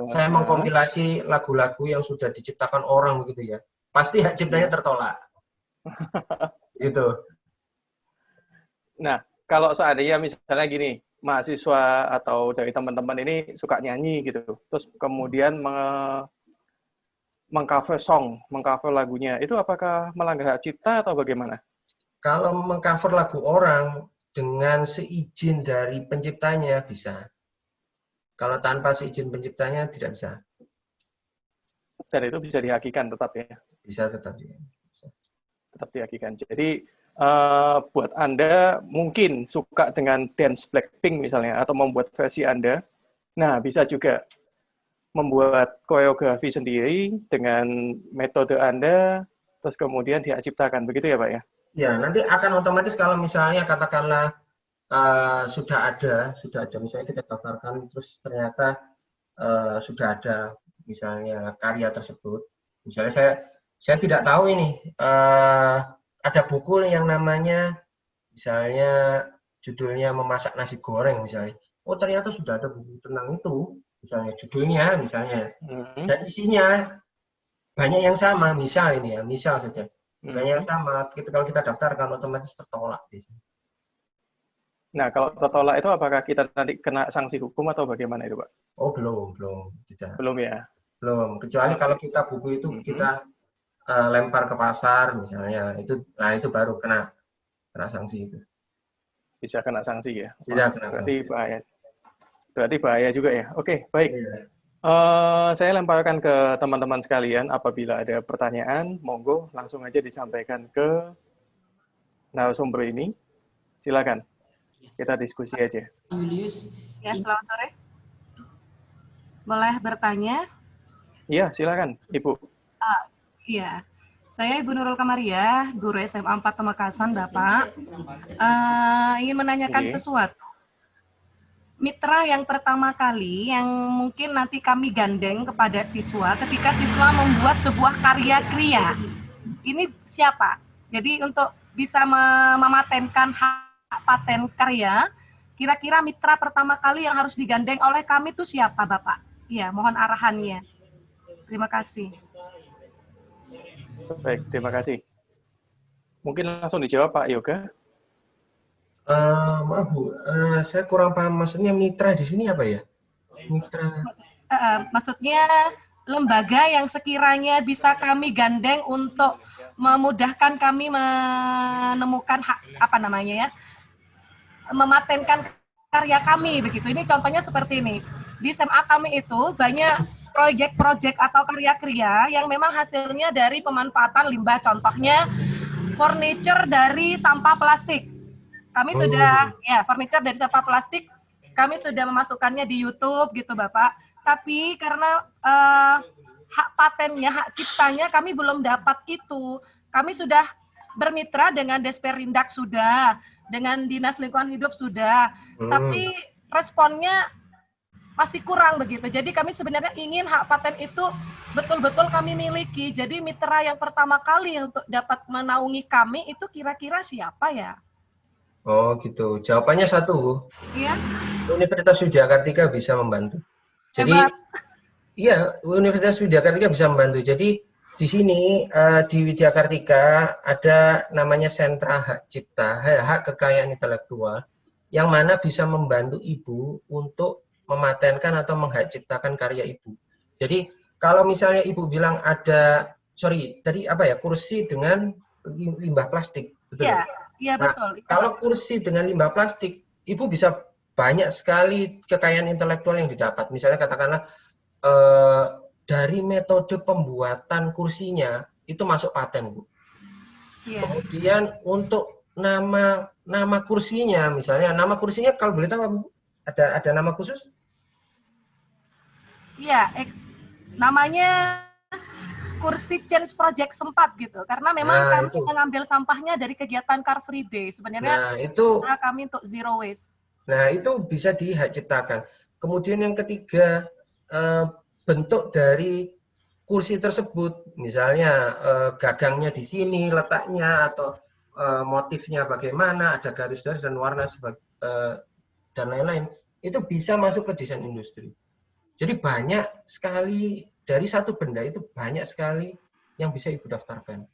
saya mengkompilasi lagu-lagu yang sudah diciptakan orang begitu ya, pasti hak ciptanya tertolak. Gitu. Nah, kalau seandainya misalnya gini, mahasiswa atau dari teman-teman ini suka nyanyi gitu, terus kemudian meng-cover song, meng-cover lagunya, itu apakah melanggar hak cipta atau bagaimana? Kalau meng-cover lagu orang dengan seizin dari penciptanya bisa. Kalau tanpa seizin penciptanya tidak bisa. Dan itu bisa dihakikan tetap ya? Bisa tetap. Bisa. Tetap dihakikan. Jadi buat Anda mungkin suka dengan dance Blackpink misalnya, atau membuat versi Anda, nah bisa juga membuat koreografi sendiri dengan metode Anda, terus kemudian dihak ciptakan. Begitu ya Pak ya? Ya, nanti akan otomatis kalau misalnya katakanlah sudah ada misalnya kita daftarkan terus ternyata sudah ada misalnya karya tersebut. Misalnya saya tidak tahu ini ada buku yang namanya misalnya judulnya memasak nasi goreng misalnya. Oh ternyata sudah ada buku tentang itu, misalnya judulnya misalnya dan isinya banyak yang sama. Misal ini ya, misal saja banyak yang sama. Kalau kita daftarkan otomatis tertolak biasanya. Nah, kalau tertolak itu apakah kita nanti kena sanksi hukum atau bagaimana itu, Pak? Oh belum tidak. Belum ya. Belum, kecuali kalau kita buku itu kita lempar ke pasar misalnya, itu baru kena sanksi itu. Bisa kena sanksi ya. Tidak kena Berarti sanksi. bahaya. Berarti bahaya juga ya. Oke, baik. Iya. Saya lemparkan ke teman-teman sekalian. Apabila ada pertanyaan, monggo langsung aja disampaikan ke narasumber ini. Silakan. Kita diskusi aja. Julius. Ya, selamat sore. Boleh bertanya? Iya, silakan, Ibu. Iya. Saya Ibu Nurul Kamaria, guru SMA 4 Pamekasan, Bapak. Ingin menanyakan sesuatu. Mitra yang pertama kali yang mungkin nanti kami gandeng kepada siswa ketika siswa membuat sebuah karya kriya. Ini siapa? Jadi untuk bisa mematenkan hak paten karya, kira-kira mitra pertama kali yang harus digandeng oleh kami itu siapa, Bapak? Iya, mohon arahannya. Terima kasih. Baik, terima kasih. Mungkin langsung dijawab Pak Yoga. Maaf Bu, saya kurang paham maksudnya mitra di sini apa ya? Mitra. Maksudnya lembaga yang sekiranya bisa kami gandeng untuk memudahkan kami menemukan mematenkan karya kami begitu. Ini contohnya seperti ini. Di SMA kami itu banyak proyek-proyek atau karya-karya yang memang hasilnya dari pemanfaatan limbah. Contohnya furniture dari sampah plastik. Kami sudah furniture dari sampah plastik kami sudah memasukkannya di YouTube gitu Bapak. Tapi karena hak patennya, hak ciptanya kami belum dapat itu. Kami sudah bermitra dengan Desperindak sudah, dengan Dinas Lingkungan Hidup sudah, tapi responnya masih kurang begitu. Jadi kami sebenarnya ingin hak paten itu betul-betul kami miliki. Jadi mitra yang pertama kali untuk dapat menaungi kami itu kira-kira siapa ya? Oh gitu. Jawabannya satu. Iya. Universitas Widya Kartika bisa membantu. Jadi iya, Universitas Widya Kartika bisa membantu. Jadi di sini di Widya Kartika ada namanya sentra hak cipta, hak kekayaan intelektual, yang mana bisa membantu ibu untuk mematenkan atau menghak ciptakan karya ibu. Jadi kalau misalnya ibu bilang ada, tadi kursi dengan limbah plastik, betul? Iya betul. Kalau kursi dengan limbah plastik, ibu bisa banyak sekali kekayaan intelektual yang didapat. Misalnya katakanlah dari metode pembuatan kursinya itu masuk paten, Bu. Yeah. Kemudian untuk nama kursinya, misalnya nama kursinya kalau boleh tahu, Bu, ada nama khusus? Iya, namanya kursi Change Project Sempat gitu, karena memang kami mengambil sampahnya dari kegiatan Car Free Day. Sebenarnya itu usaha kami untuk zero waste. Nah itu bisa dihak ciptakan. Kemudian yang ketiga, bentuk dari kursi tersebut, misalnya gagangnya di sini letaknya atau motifnya bagaimana, ada garis-garis dan warna dan lain-lain, itu bisa masuk ke desain industri. Jadi banyak sekali dari satu benda itu banyak sekali yang bisa ibu daftarkan.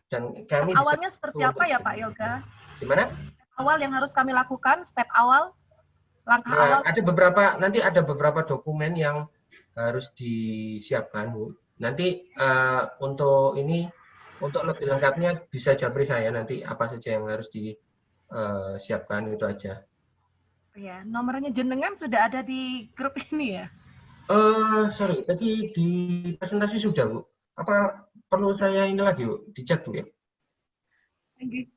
Dan kami awalnya seperti apa ya Pak Yoga? Gimana? Awal yang harus kami lakukan, step awal, langkah awal. Ada beberapa dokumen yang harus disiapkan, Bu. Nanti untuk lebih lengkapnya bisa japri saya nanti apa saja yang harus disiapkan, itu aja. Ya, nomornya jenengan sudah ada di grup ini ya? Tadi di presentasi sudah, Bu. Apa perlu saya ini lagi, Bu? Dicek, Bu ya? Okay.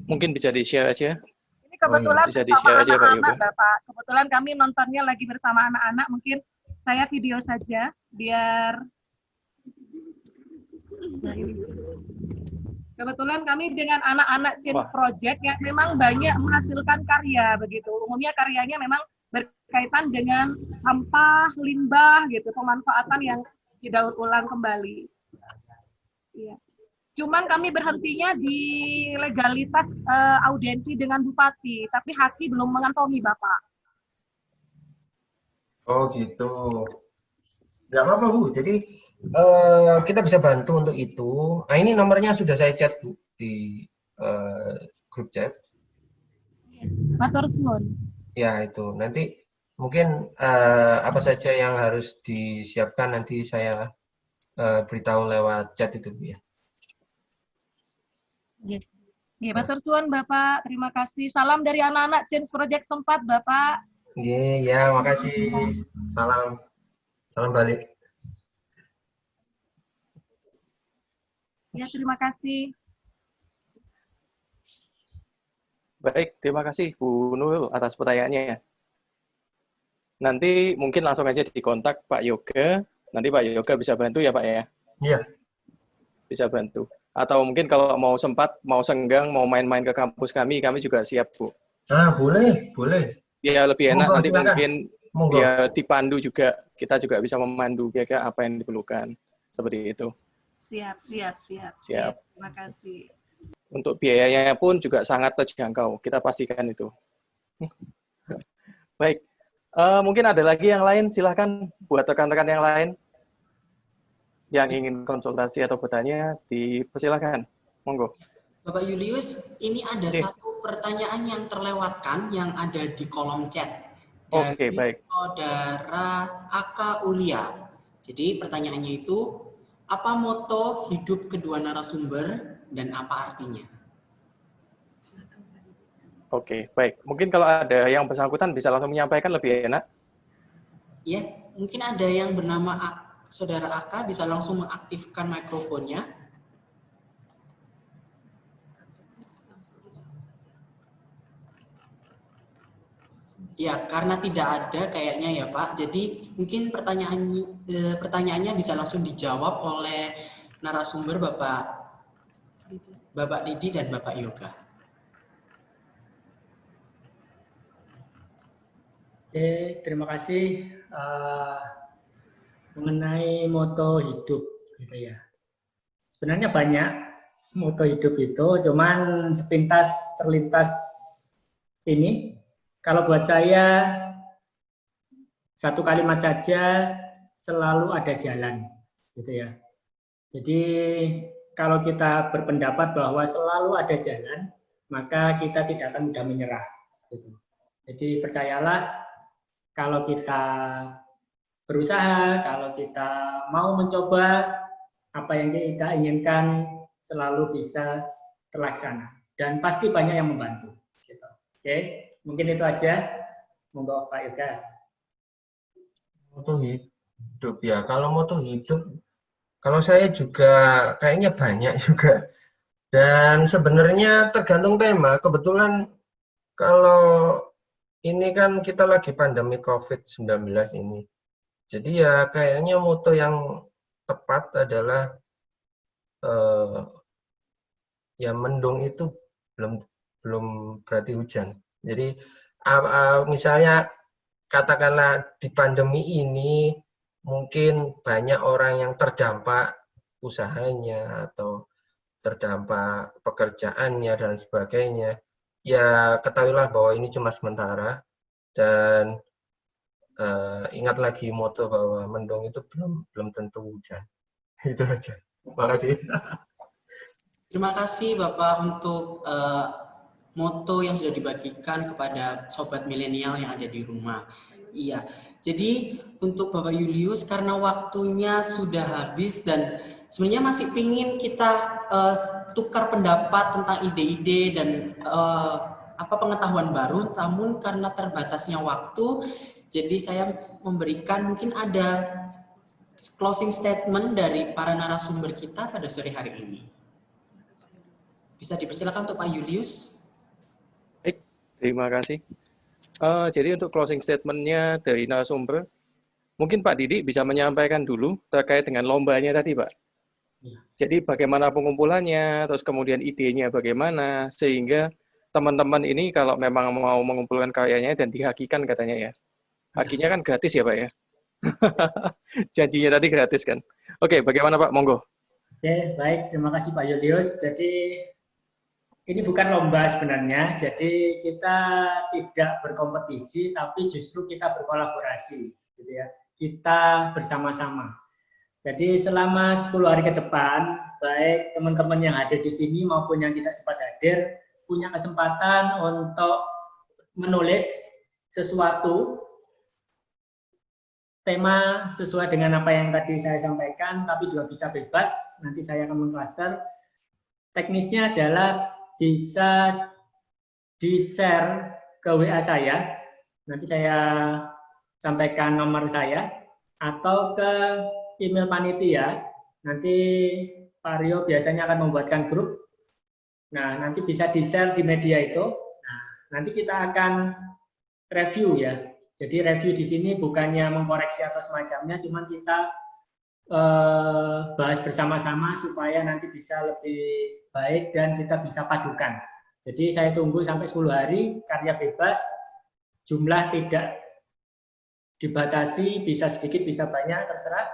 Mungkin bisa di-share aja. Ini kebetulan bisa di-share aja Pak Yoga. Bapak. Kebetulan kami nontonnya lagi bersama anak-anak, mungkin saya video saja biar kebetulan kami dengan anak-anak Change Project yang memang banyak menghasilkan karya begitu. Umumnya karyanya memang berkaitan dengan sampah, limbah gitu, pemanfaatan yang didaur ulang kembali. Iya. Cuman kami berhentinya di legalitas audiensi dengan Bupati, tapi Haki belum mengantongi Bapak. Oh gitu. Nggak apa-apa Bu. Jadi kita bisa bantu untuk itu. Nah ini nomornya sudah saya chat Bu di grup chat. Matur suwun. Ya itu. Nanti mungkin apa saja yang harus disiapkan nanti saya beritahu lewat chat itu Bu ya. Nggih, matur suwun Bapak. Terima kasih. Salam dari anak-anak Change Project 4 Bapak. Nggih, ya makasih. Salam. Salam balik. Ya, terima kasih. Baik, terima kasih Bu Nurul atas pertanyaannya. Nanti mungkin langsung aja dikontak Pak Yoga. Nanti Pak Yoga bisa bantu ya Pak ya? Iya. Bisa bantu. Atau mungkin kalau mau sempat, mau senggang, mau main-main ke kampus kami juga siap Bu. Ah, boleh, boleh. Ya lebih enak Monggo, nanti silakan. mungkin Monggo. ya dipandu juga. Kita juga bisa memandu kira-kira apa yang diperlukan. Seperti itu. Siap. Siap. Terima kasih. Untuk biayanya pun juga sangat terjangkau. Kita pastikan itu. Baik. Mungkin ada lagi yang lain, silahkan buat rekan-rekan yang lain yang ingin konsultasi atau bertanya, dipersilakan. Monggo. Bapak Julius, ini ada Oke. satu pertanyaan yang terlewatkan yang ada di kolom chat Oke, dari baik. Saudara Aka Ulia. Jadi pertanyaannya itu, apa moto hidup kedua narasumber dan apa artinya? Oke, baik. Mungkin kalau ada yang bersangkutan bisa langsung menyampaikan lebih enak. Ya, mungkin ada yang bernama Saudara Aka bisa langsung mengaktifkan mikrofonnya. Ya, karena tidak ada kayaknya ya Pak. Jadi mungkin pertanyaannya bisa langsung dijawab oleh narasumber Bapak Didi dan Bapak Yoga. Oke, terima kasih. Mengenai moto hidup, gitu ya. Sebenarnya banyak moto hidup itu, cuman sepintas terlintas ini. Kalau buat saya, satu kalimat saja, selalu ada jalan, gitu ya. Jadi kalau kita berpendapat bahwa selalu ada jalan, maka kita tidak akan mudah menyerah. Gitu. Jadi percayalah, kalau kita berusaha, kalau kita mau mencoba, apa yang kita inginkan selalu bisa terlaksana. Dan pasti banyak yang membantu. Gitu. Oke, mungkin itu aja. Monggo Pak Yoga. Moto hidup ya. Kalau moto hidup, kalau saya juga kayaknya banyak juga. Dan sebenarnya tergantung tema. Kebetulan kalau ini kan kita lagi pandemi COVID-19 ini. Jadi ya kayaknya moto yang tepat adalah ya mendung itu belum berarti hujan. Jadi misalnya katakanlah di pandemi ini mungkin banyak orang yang terdampak usahanya atau terdampak pekerjaannya dan sebagainya. Ya ketahuilah bahwa ini cuma sementara dan ingat lagi moto bahwa mendung itu belum tentu hujan. Itu aja. Terima kasih. Terima kasih Bapak untuk moto yang sudah dibagikan kepada sobat milenial yang ada di rumah. Iya. Jadi untuk Bapak Julius, karena waktunya sudah habis dan sebenarnya masih pingin kita tukar pendapat tentang ide-ide dan pengetahuan baru, namun karena terbatasnya waktu, jadi saya memberikan mungkin ada closing statement dari para narasumber kita pada sore hari ini. Bisa dipersilakan untuk Pak Julius. Baik, terima kasih. Jadi untuk closing statement-nya dari narasumber, mungkin Pak Didi bisa menyampaikan dulu terkait dengan lombanya tadi, Pak. Jadi bagaimana pengumpulannya, terus kemudian idenya bagaimana, sehingga teman-teman ini kalau memang mau mengumpulkan karyanya dan dihakikan katanya ya. Hakinya kan gratis ya Pak ya? Janjinya tadi gratis kan? Oke, bagaimana Pak? Monggo. Oke, baik. Terima kasih Pak Julius. Jadi ini bukan lomba sebenarnya. Jadi kita tidak berkompetisi, tapi justru kita berkolaborasi, gitu ya. Kita bersama-sama. Jadi selama 10 hari ke depan, baik teman-teman yang hadir di sini maupun yang tidak sempat hadir, punya kesempatan untuk menulis sesuatu, tema sesuai dengan apa yang tadi saya sampaikan, tapi juga bisa bebas, nanti saya akan mengcluster. Teknisnya adalah bisa di-share ke WA saya, nanti saya sampaikan nomor saya, atau ke email panitia, nanti Pak Rio biasanya akan membuatkan grup. Nah, nanti bisa di-share di media itu. Nah, nanti kita akan review ya. Jadi review di sini bukannya mengkoreksi atau semacamnya, cuman kita bahas bersama-sama supaya nanti bisa lebih baik dan kita bisa padukan. Jadi saya tunggu sampai 10 hari, karya bebas, jumlah tidak dibatasi, bisa sedikit, bisa banyak, terserah.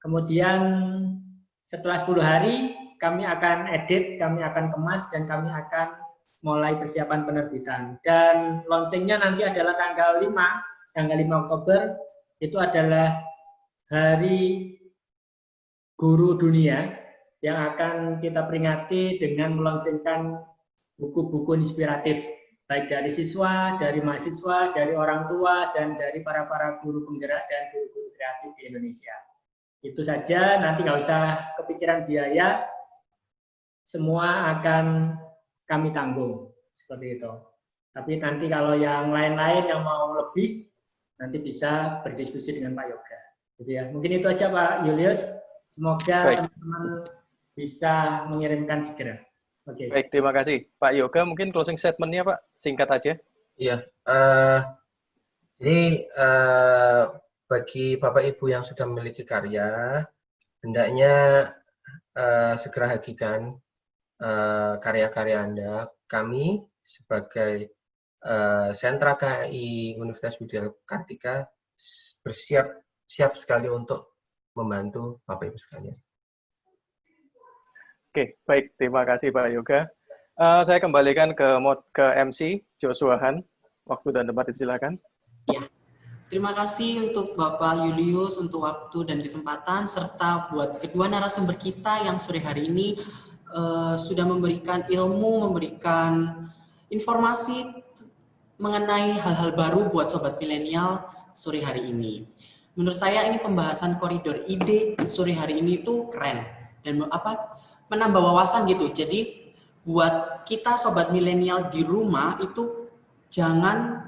Kemudian setelah 10 hari, kami akan edit, kami akan kemas, dan kami akan mulai persiapan penerbitan. Dan launchingnya nanti adalah tanggal 5 Oktober, itu adalah Hari Guru Dunia, yang akan kita peringati dengan melaunchingkan buku-buku inspiratif, baik dari siswa, dari mahasiswa, dari orang tua, dan dari para guru penggerak dan guru-guru kreatif di Indonesia. Itu saja, nanti nggak usah kepikiran biaya, semua akan kami tanggung, seperti itu. Tapi nanti kalau yang lain-lain yang mau lebih, nanti bisa berdiskusi dengan Pak Yoga. Gitu ya. Mungkin itu aja Pak Julius, semoga teman-teman bisa mengirimkan segera. Oke. Baik, terima kasih. Pak Yoga, mungkin closing statement-nya Pak, singkat aja. Iya, jadi bagi Bapak Ibu yang sudah memiliki karya, hendaknya segera hakikan karya-karya Anda. Kami sebagai Sentra KAI Universitas Widya Kartika siap sekali untuk membantu Bapak Ibu sekalian. Oke, baik. Terima kasih Pak Yoga. Saya kembalikan ke MC, Joshua Han. Waktu dan tempat silakan. Ya. Terima kasih untuk Bapak Julius untuk waktu dan kesempatan, serta buat kedua narasumber kita yang sore hari ini sudah memberikan ilmu, memberikan informasi mengenai hal-hal baru buat Sobat Milenial sore hari ini. Menurut saya ini pembahasan koridor ide sore hari ini itu keren dan menambah wawasan gitu. Jadi buat kita Sobat Milenial di rumah itu jangan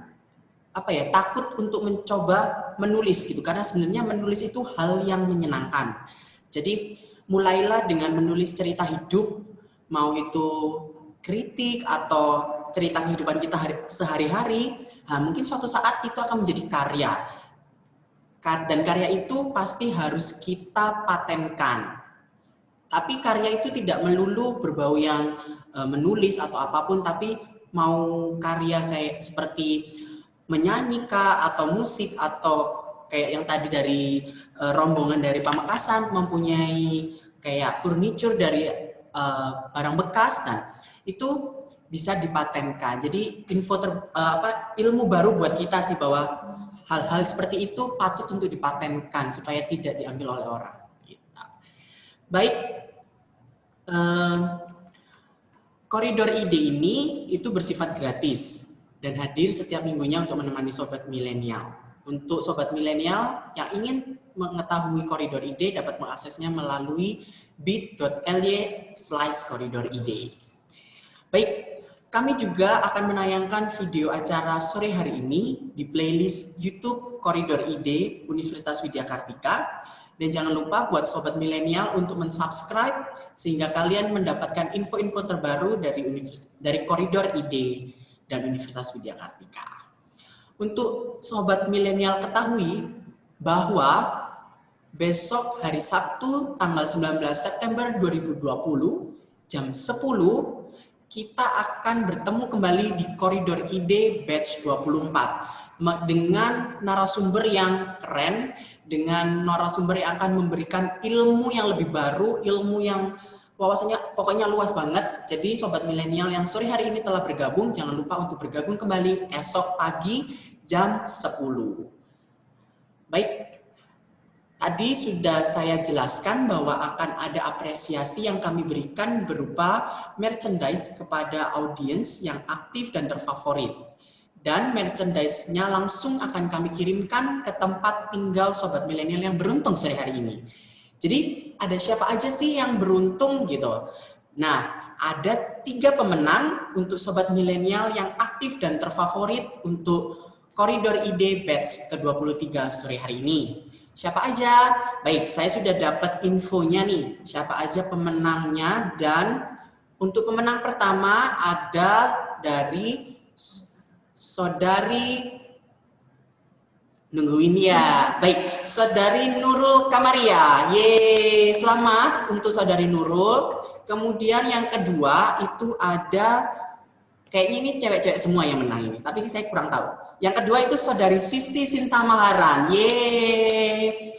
takut untuk mencoba menulis gitu, karena sebenarnya menulis itu hal yang menyenangkan. Jadi mulailah dengan menulis cerita hidup, mau itu kritik atau cerita kehidupan kita sehari-hari. Nah, mungkin suatu saat itu akan menjadi karya, dan karya itu pasti harus kita patenkan. Tapi karya itu tidak melulu berbau yang menulis atau apapun, tapi mau karya kayak seperti menyanyi kah, atau musik, atau kayak yang tadi dari rombongan dari Pamekasan mempunyai kayak furniture dari barang bekas, nah itu bisa dipatenkan. Jadi ilmu baru buat kita sih, bahwa hal-hal seperti itu patut untuk dipatenkan supaya tidak diambil oleh orang. Baik, koridor ide ini itu bersifat gratis dan hadir setiap minggunya untuk menemani Sobat Milenial. Untuk Sobat Milenial yang ingin mengetahui koridor ide dapat mengaksesnya melalui bit.ly/koridoride. Baik, kami juga akan menayangkan video acara sore hari ini di playlist YouTube Koridor Ide Universitas Widya Kartika. Dan jangan lupa buat Sobat Milenial untuk mensubscribe sehingga kalian mendapatkan info-info terbaru dari Koridor Ide dan Universitas Widya Kartika. Untuk Sobat Milenial ketahui bahwa besok hari Sabtu tanggal 19 September 2020 jam 10 kita akan bertemu kembali di Koridor Ide Batch 24 dengan narasumber yang keren, dengan narasumber yang akan memberikan ilmu yang lebih baru, ilmu yang wawasannya pokoknya luas banget. Jadi Sobat Milenial yang sore hari ini telah bergabung, jangan lupa untuk bergabung kembali esok pagi jam 10. Baik. Tadi sudah saya jelaskan bahwa akan ada apresiasi yang kami berikan berupa merchandise kepada audiens yang aktif dan terfavorit. Dan merchandise-nya langsung akan kami kirimkan ke tempat tinggal Sobat Milenial yang beruntung sore hari ini. Jadi ada siapa aja sih yang beruntung gitu? Nah, ada 3 pemenang untuk Sobat Milenial yang aktif dan terfavorit untuk Koridor Ide Batch ke-23 sore hari ini. Siapa aja? Baik, saya sudah dapat infonya nih. Siapa aja pemenangnya, dan untuk pemenang pertama ada dari Saudari nungguin ya. Baik, Saudari Nurul Kamaria. Yeay, selamat untuk Saudari Nurul. Kemudian yang kedua itu ada, kayaknya ini cewek-cewek semua yang menang ini, tapi saya kurang tahu. Yang kedua itu Saudari Sisti Sinta Maharan. Yeay.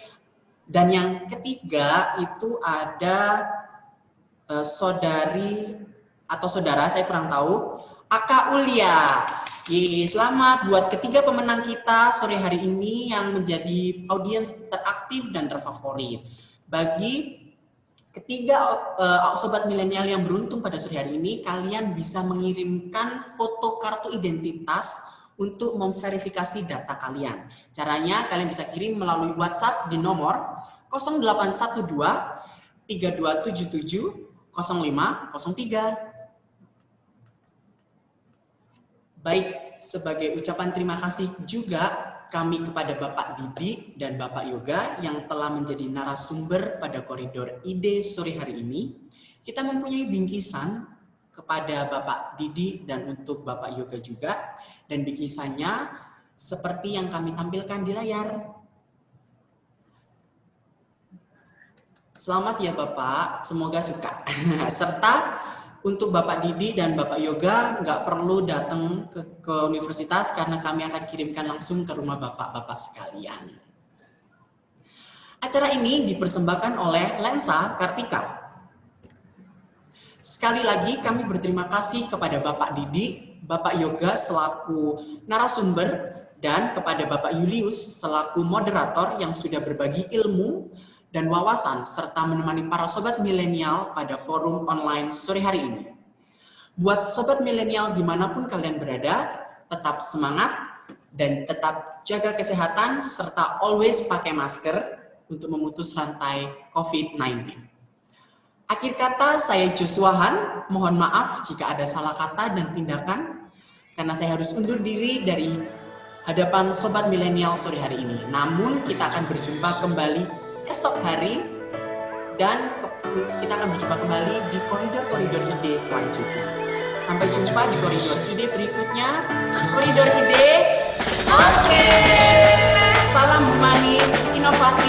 Dan yang ketiga itu ada saudari atau saudara, saya kurang tahu, Aka Ulia. Yeay, selamat buat ketiga pemenang kita sore hari ini yang menjadi audiens teraktif dan terfavorit. Bagi ketiga Sobat Milenial yang beruntung pada sore hari ini, kalian bisa mengirimkan foto kartu identitas untuk memverifikasi data kalian. Caranya kalian bisa kirim melalui WhatsApp di nomor 0812 3277 0503. Baik, sebagai ucapan terima kasih juga kami kepada Bapak Didi dan Bapak Yoga yang telah menjadi narasumber pada Koridor Ide sore hari ini. Kita mempunyai bingkisan kepada Bapak Didi dan untuk Bapak Yoga juga, dan bingkisannya seperti yang kami tampilkan di layar. Selamat ya Bapak, semoga suka. Serta untuk Bapak Didi dan Bapak Yoga nggak perlu datang ke universitas karena kami akan kirimkan langsung ke rumah Bapak-Bapak sekalian. Acara ini dipersembahkan oleh Lensa Kartika. Sekali lagi kami berterima kasih kepada Bapak Didi, Bapak Yoga selaku narasumber, dan kepada Bapak Julius selaku moderator yang sudah berbagi ilmu dan wawasan serta menemani para Sobat Milenial pada forum online sore hari ini. Buat Sobat Milenial dimanapun kalian berada, tetap semangat dan tetap jaga kesehatan serta always pakai masker untuk memutus rantai COVID-19. Akhir kata, saya Joshua Han, mohon maaf jika ada salah kata dan tindakan, karena saya harus undur diri dari hadapan Sobat Milenial sore hari ini. Namun kita akan berjumpa kembali esok hari, dan kita akan berjumpa kembali di koridor-koridor ide selanjutnya. Sampai jumpa di koridor ide berikutnya. Koridor ide, oke. Salam humanis, inovatif.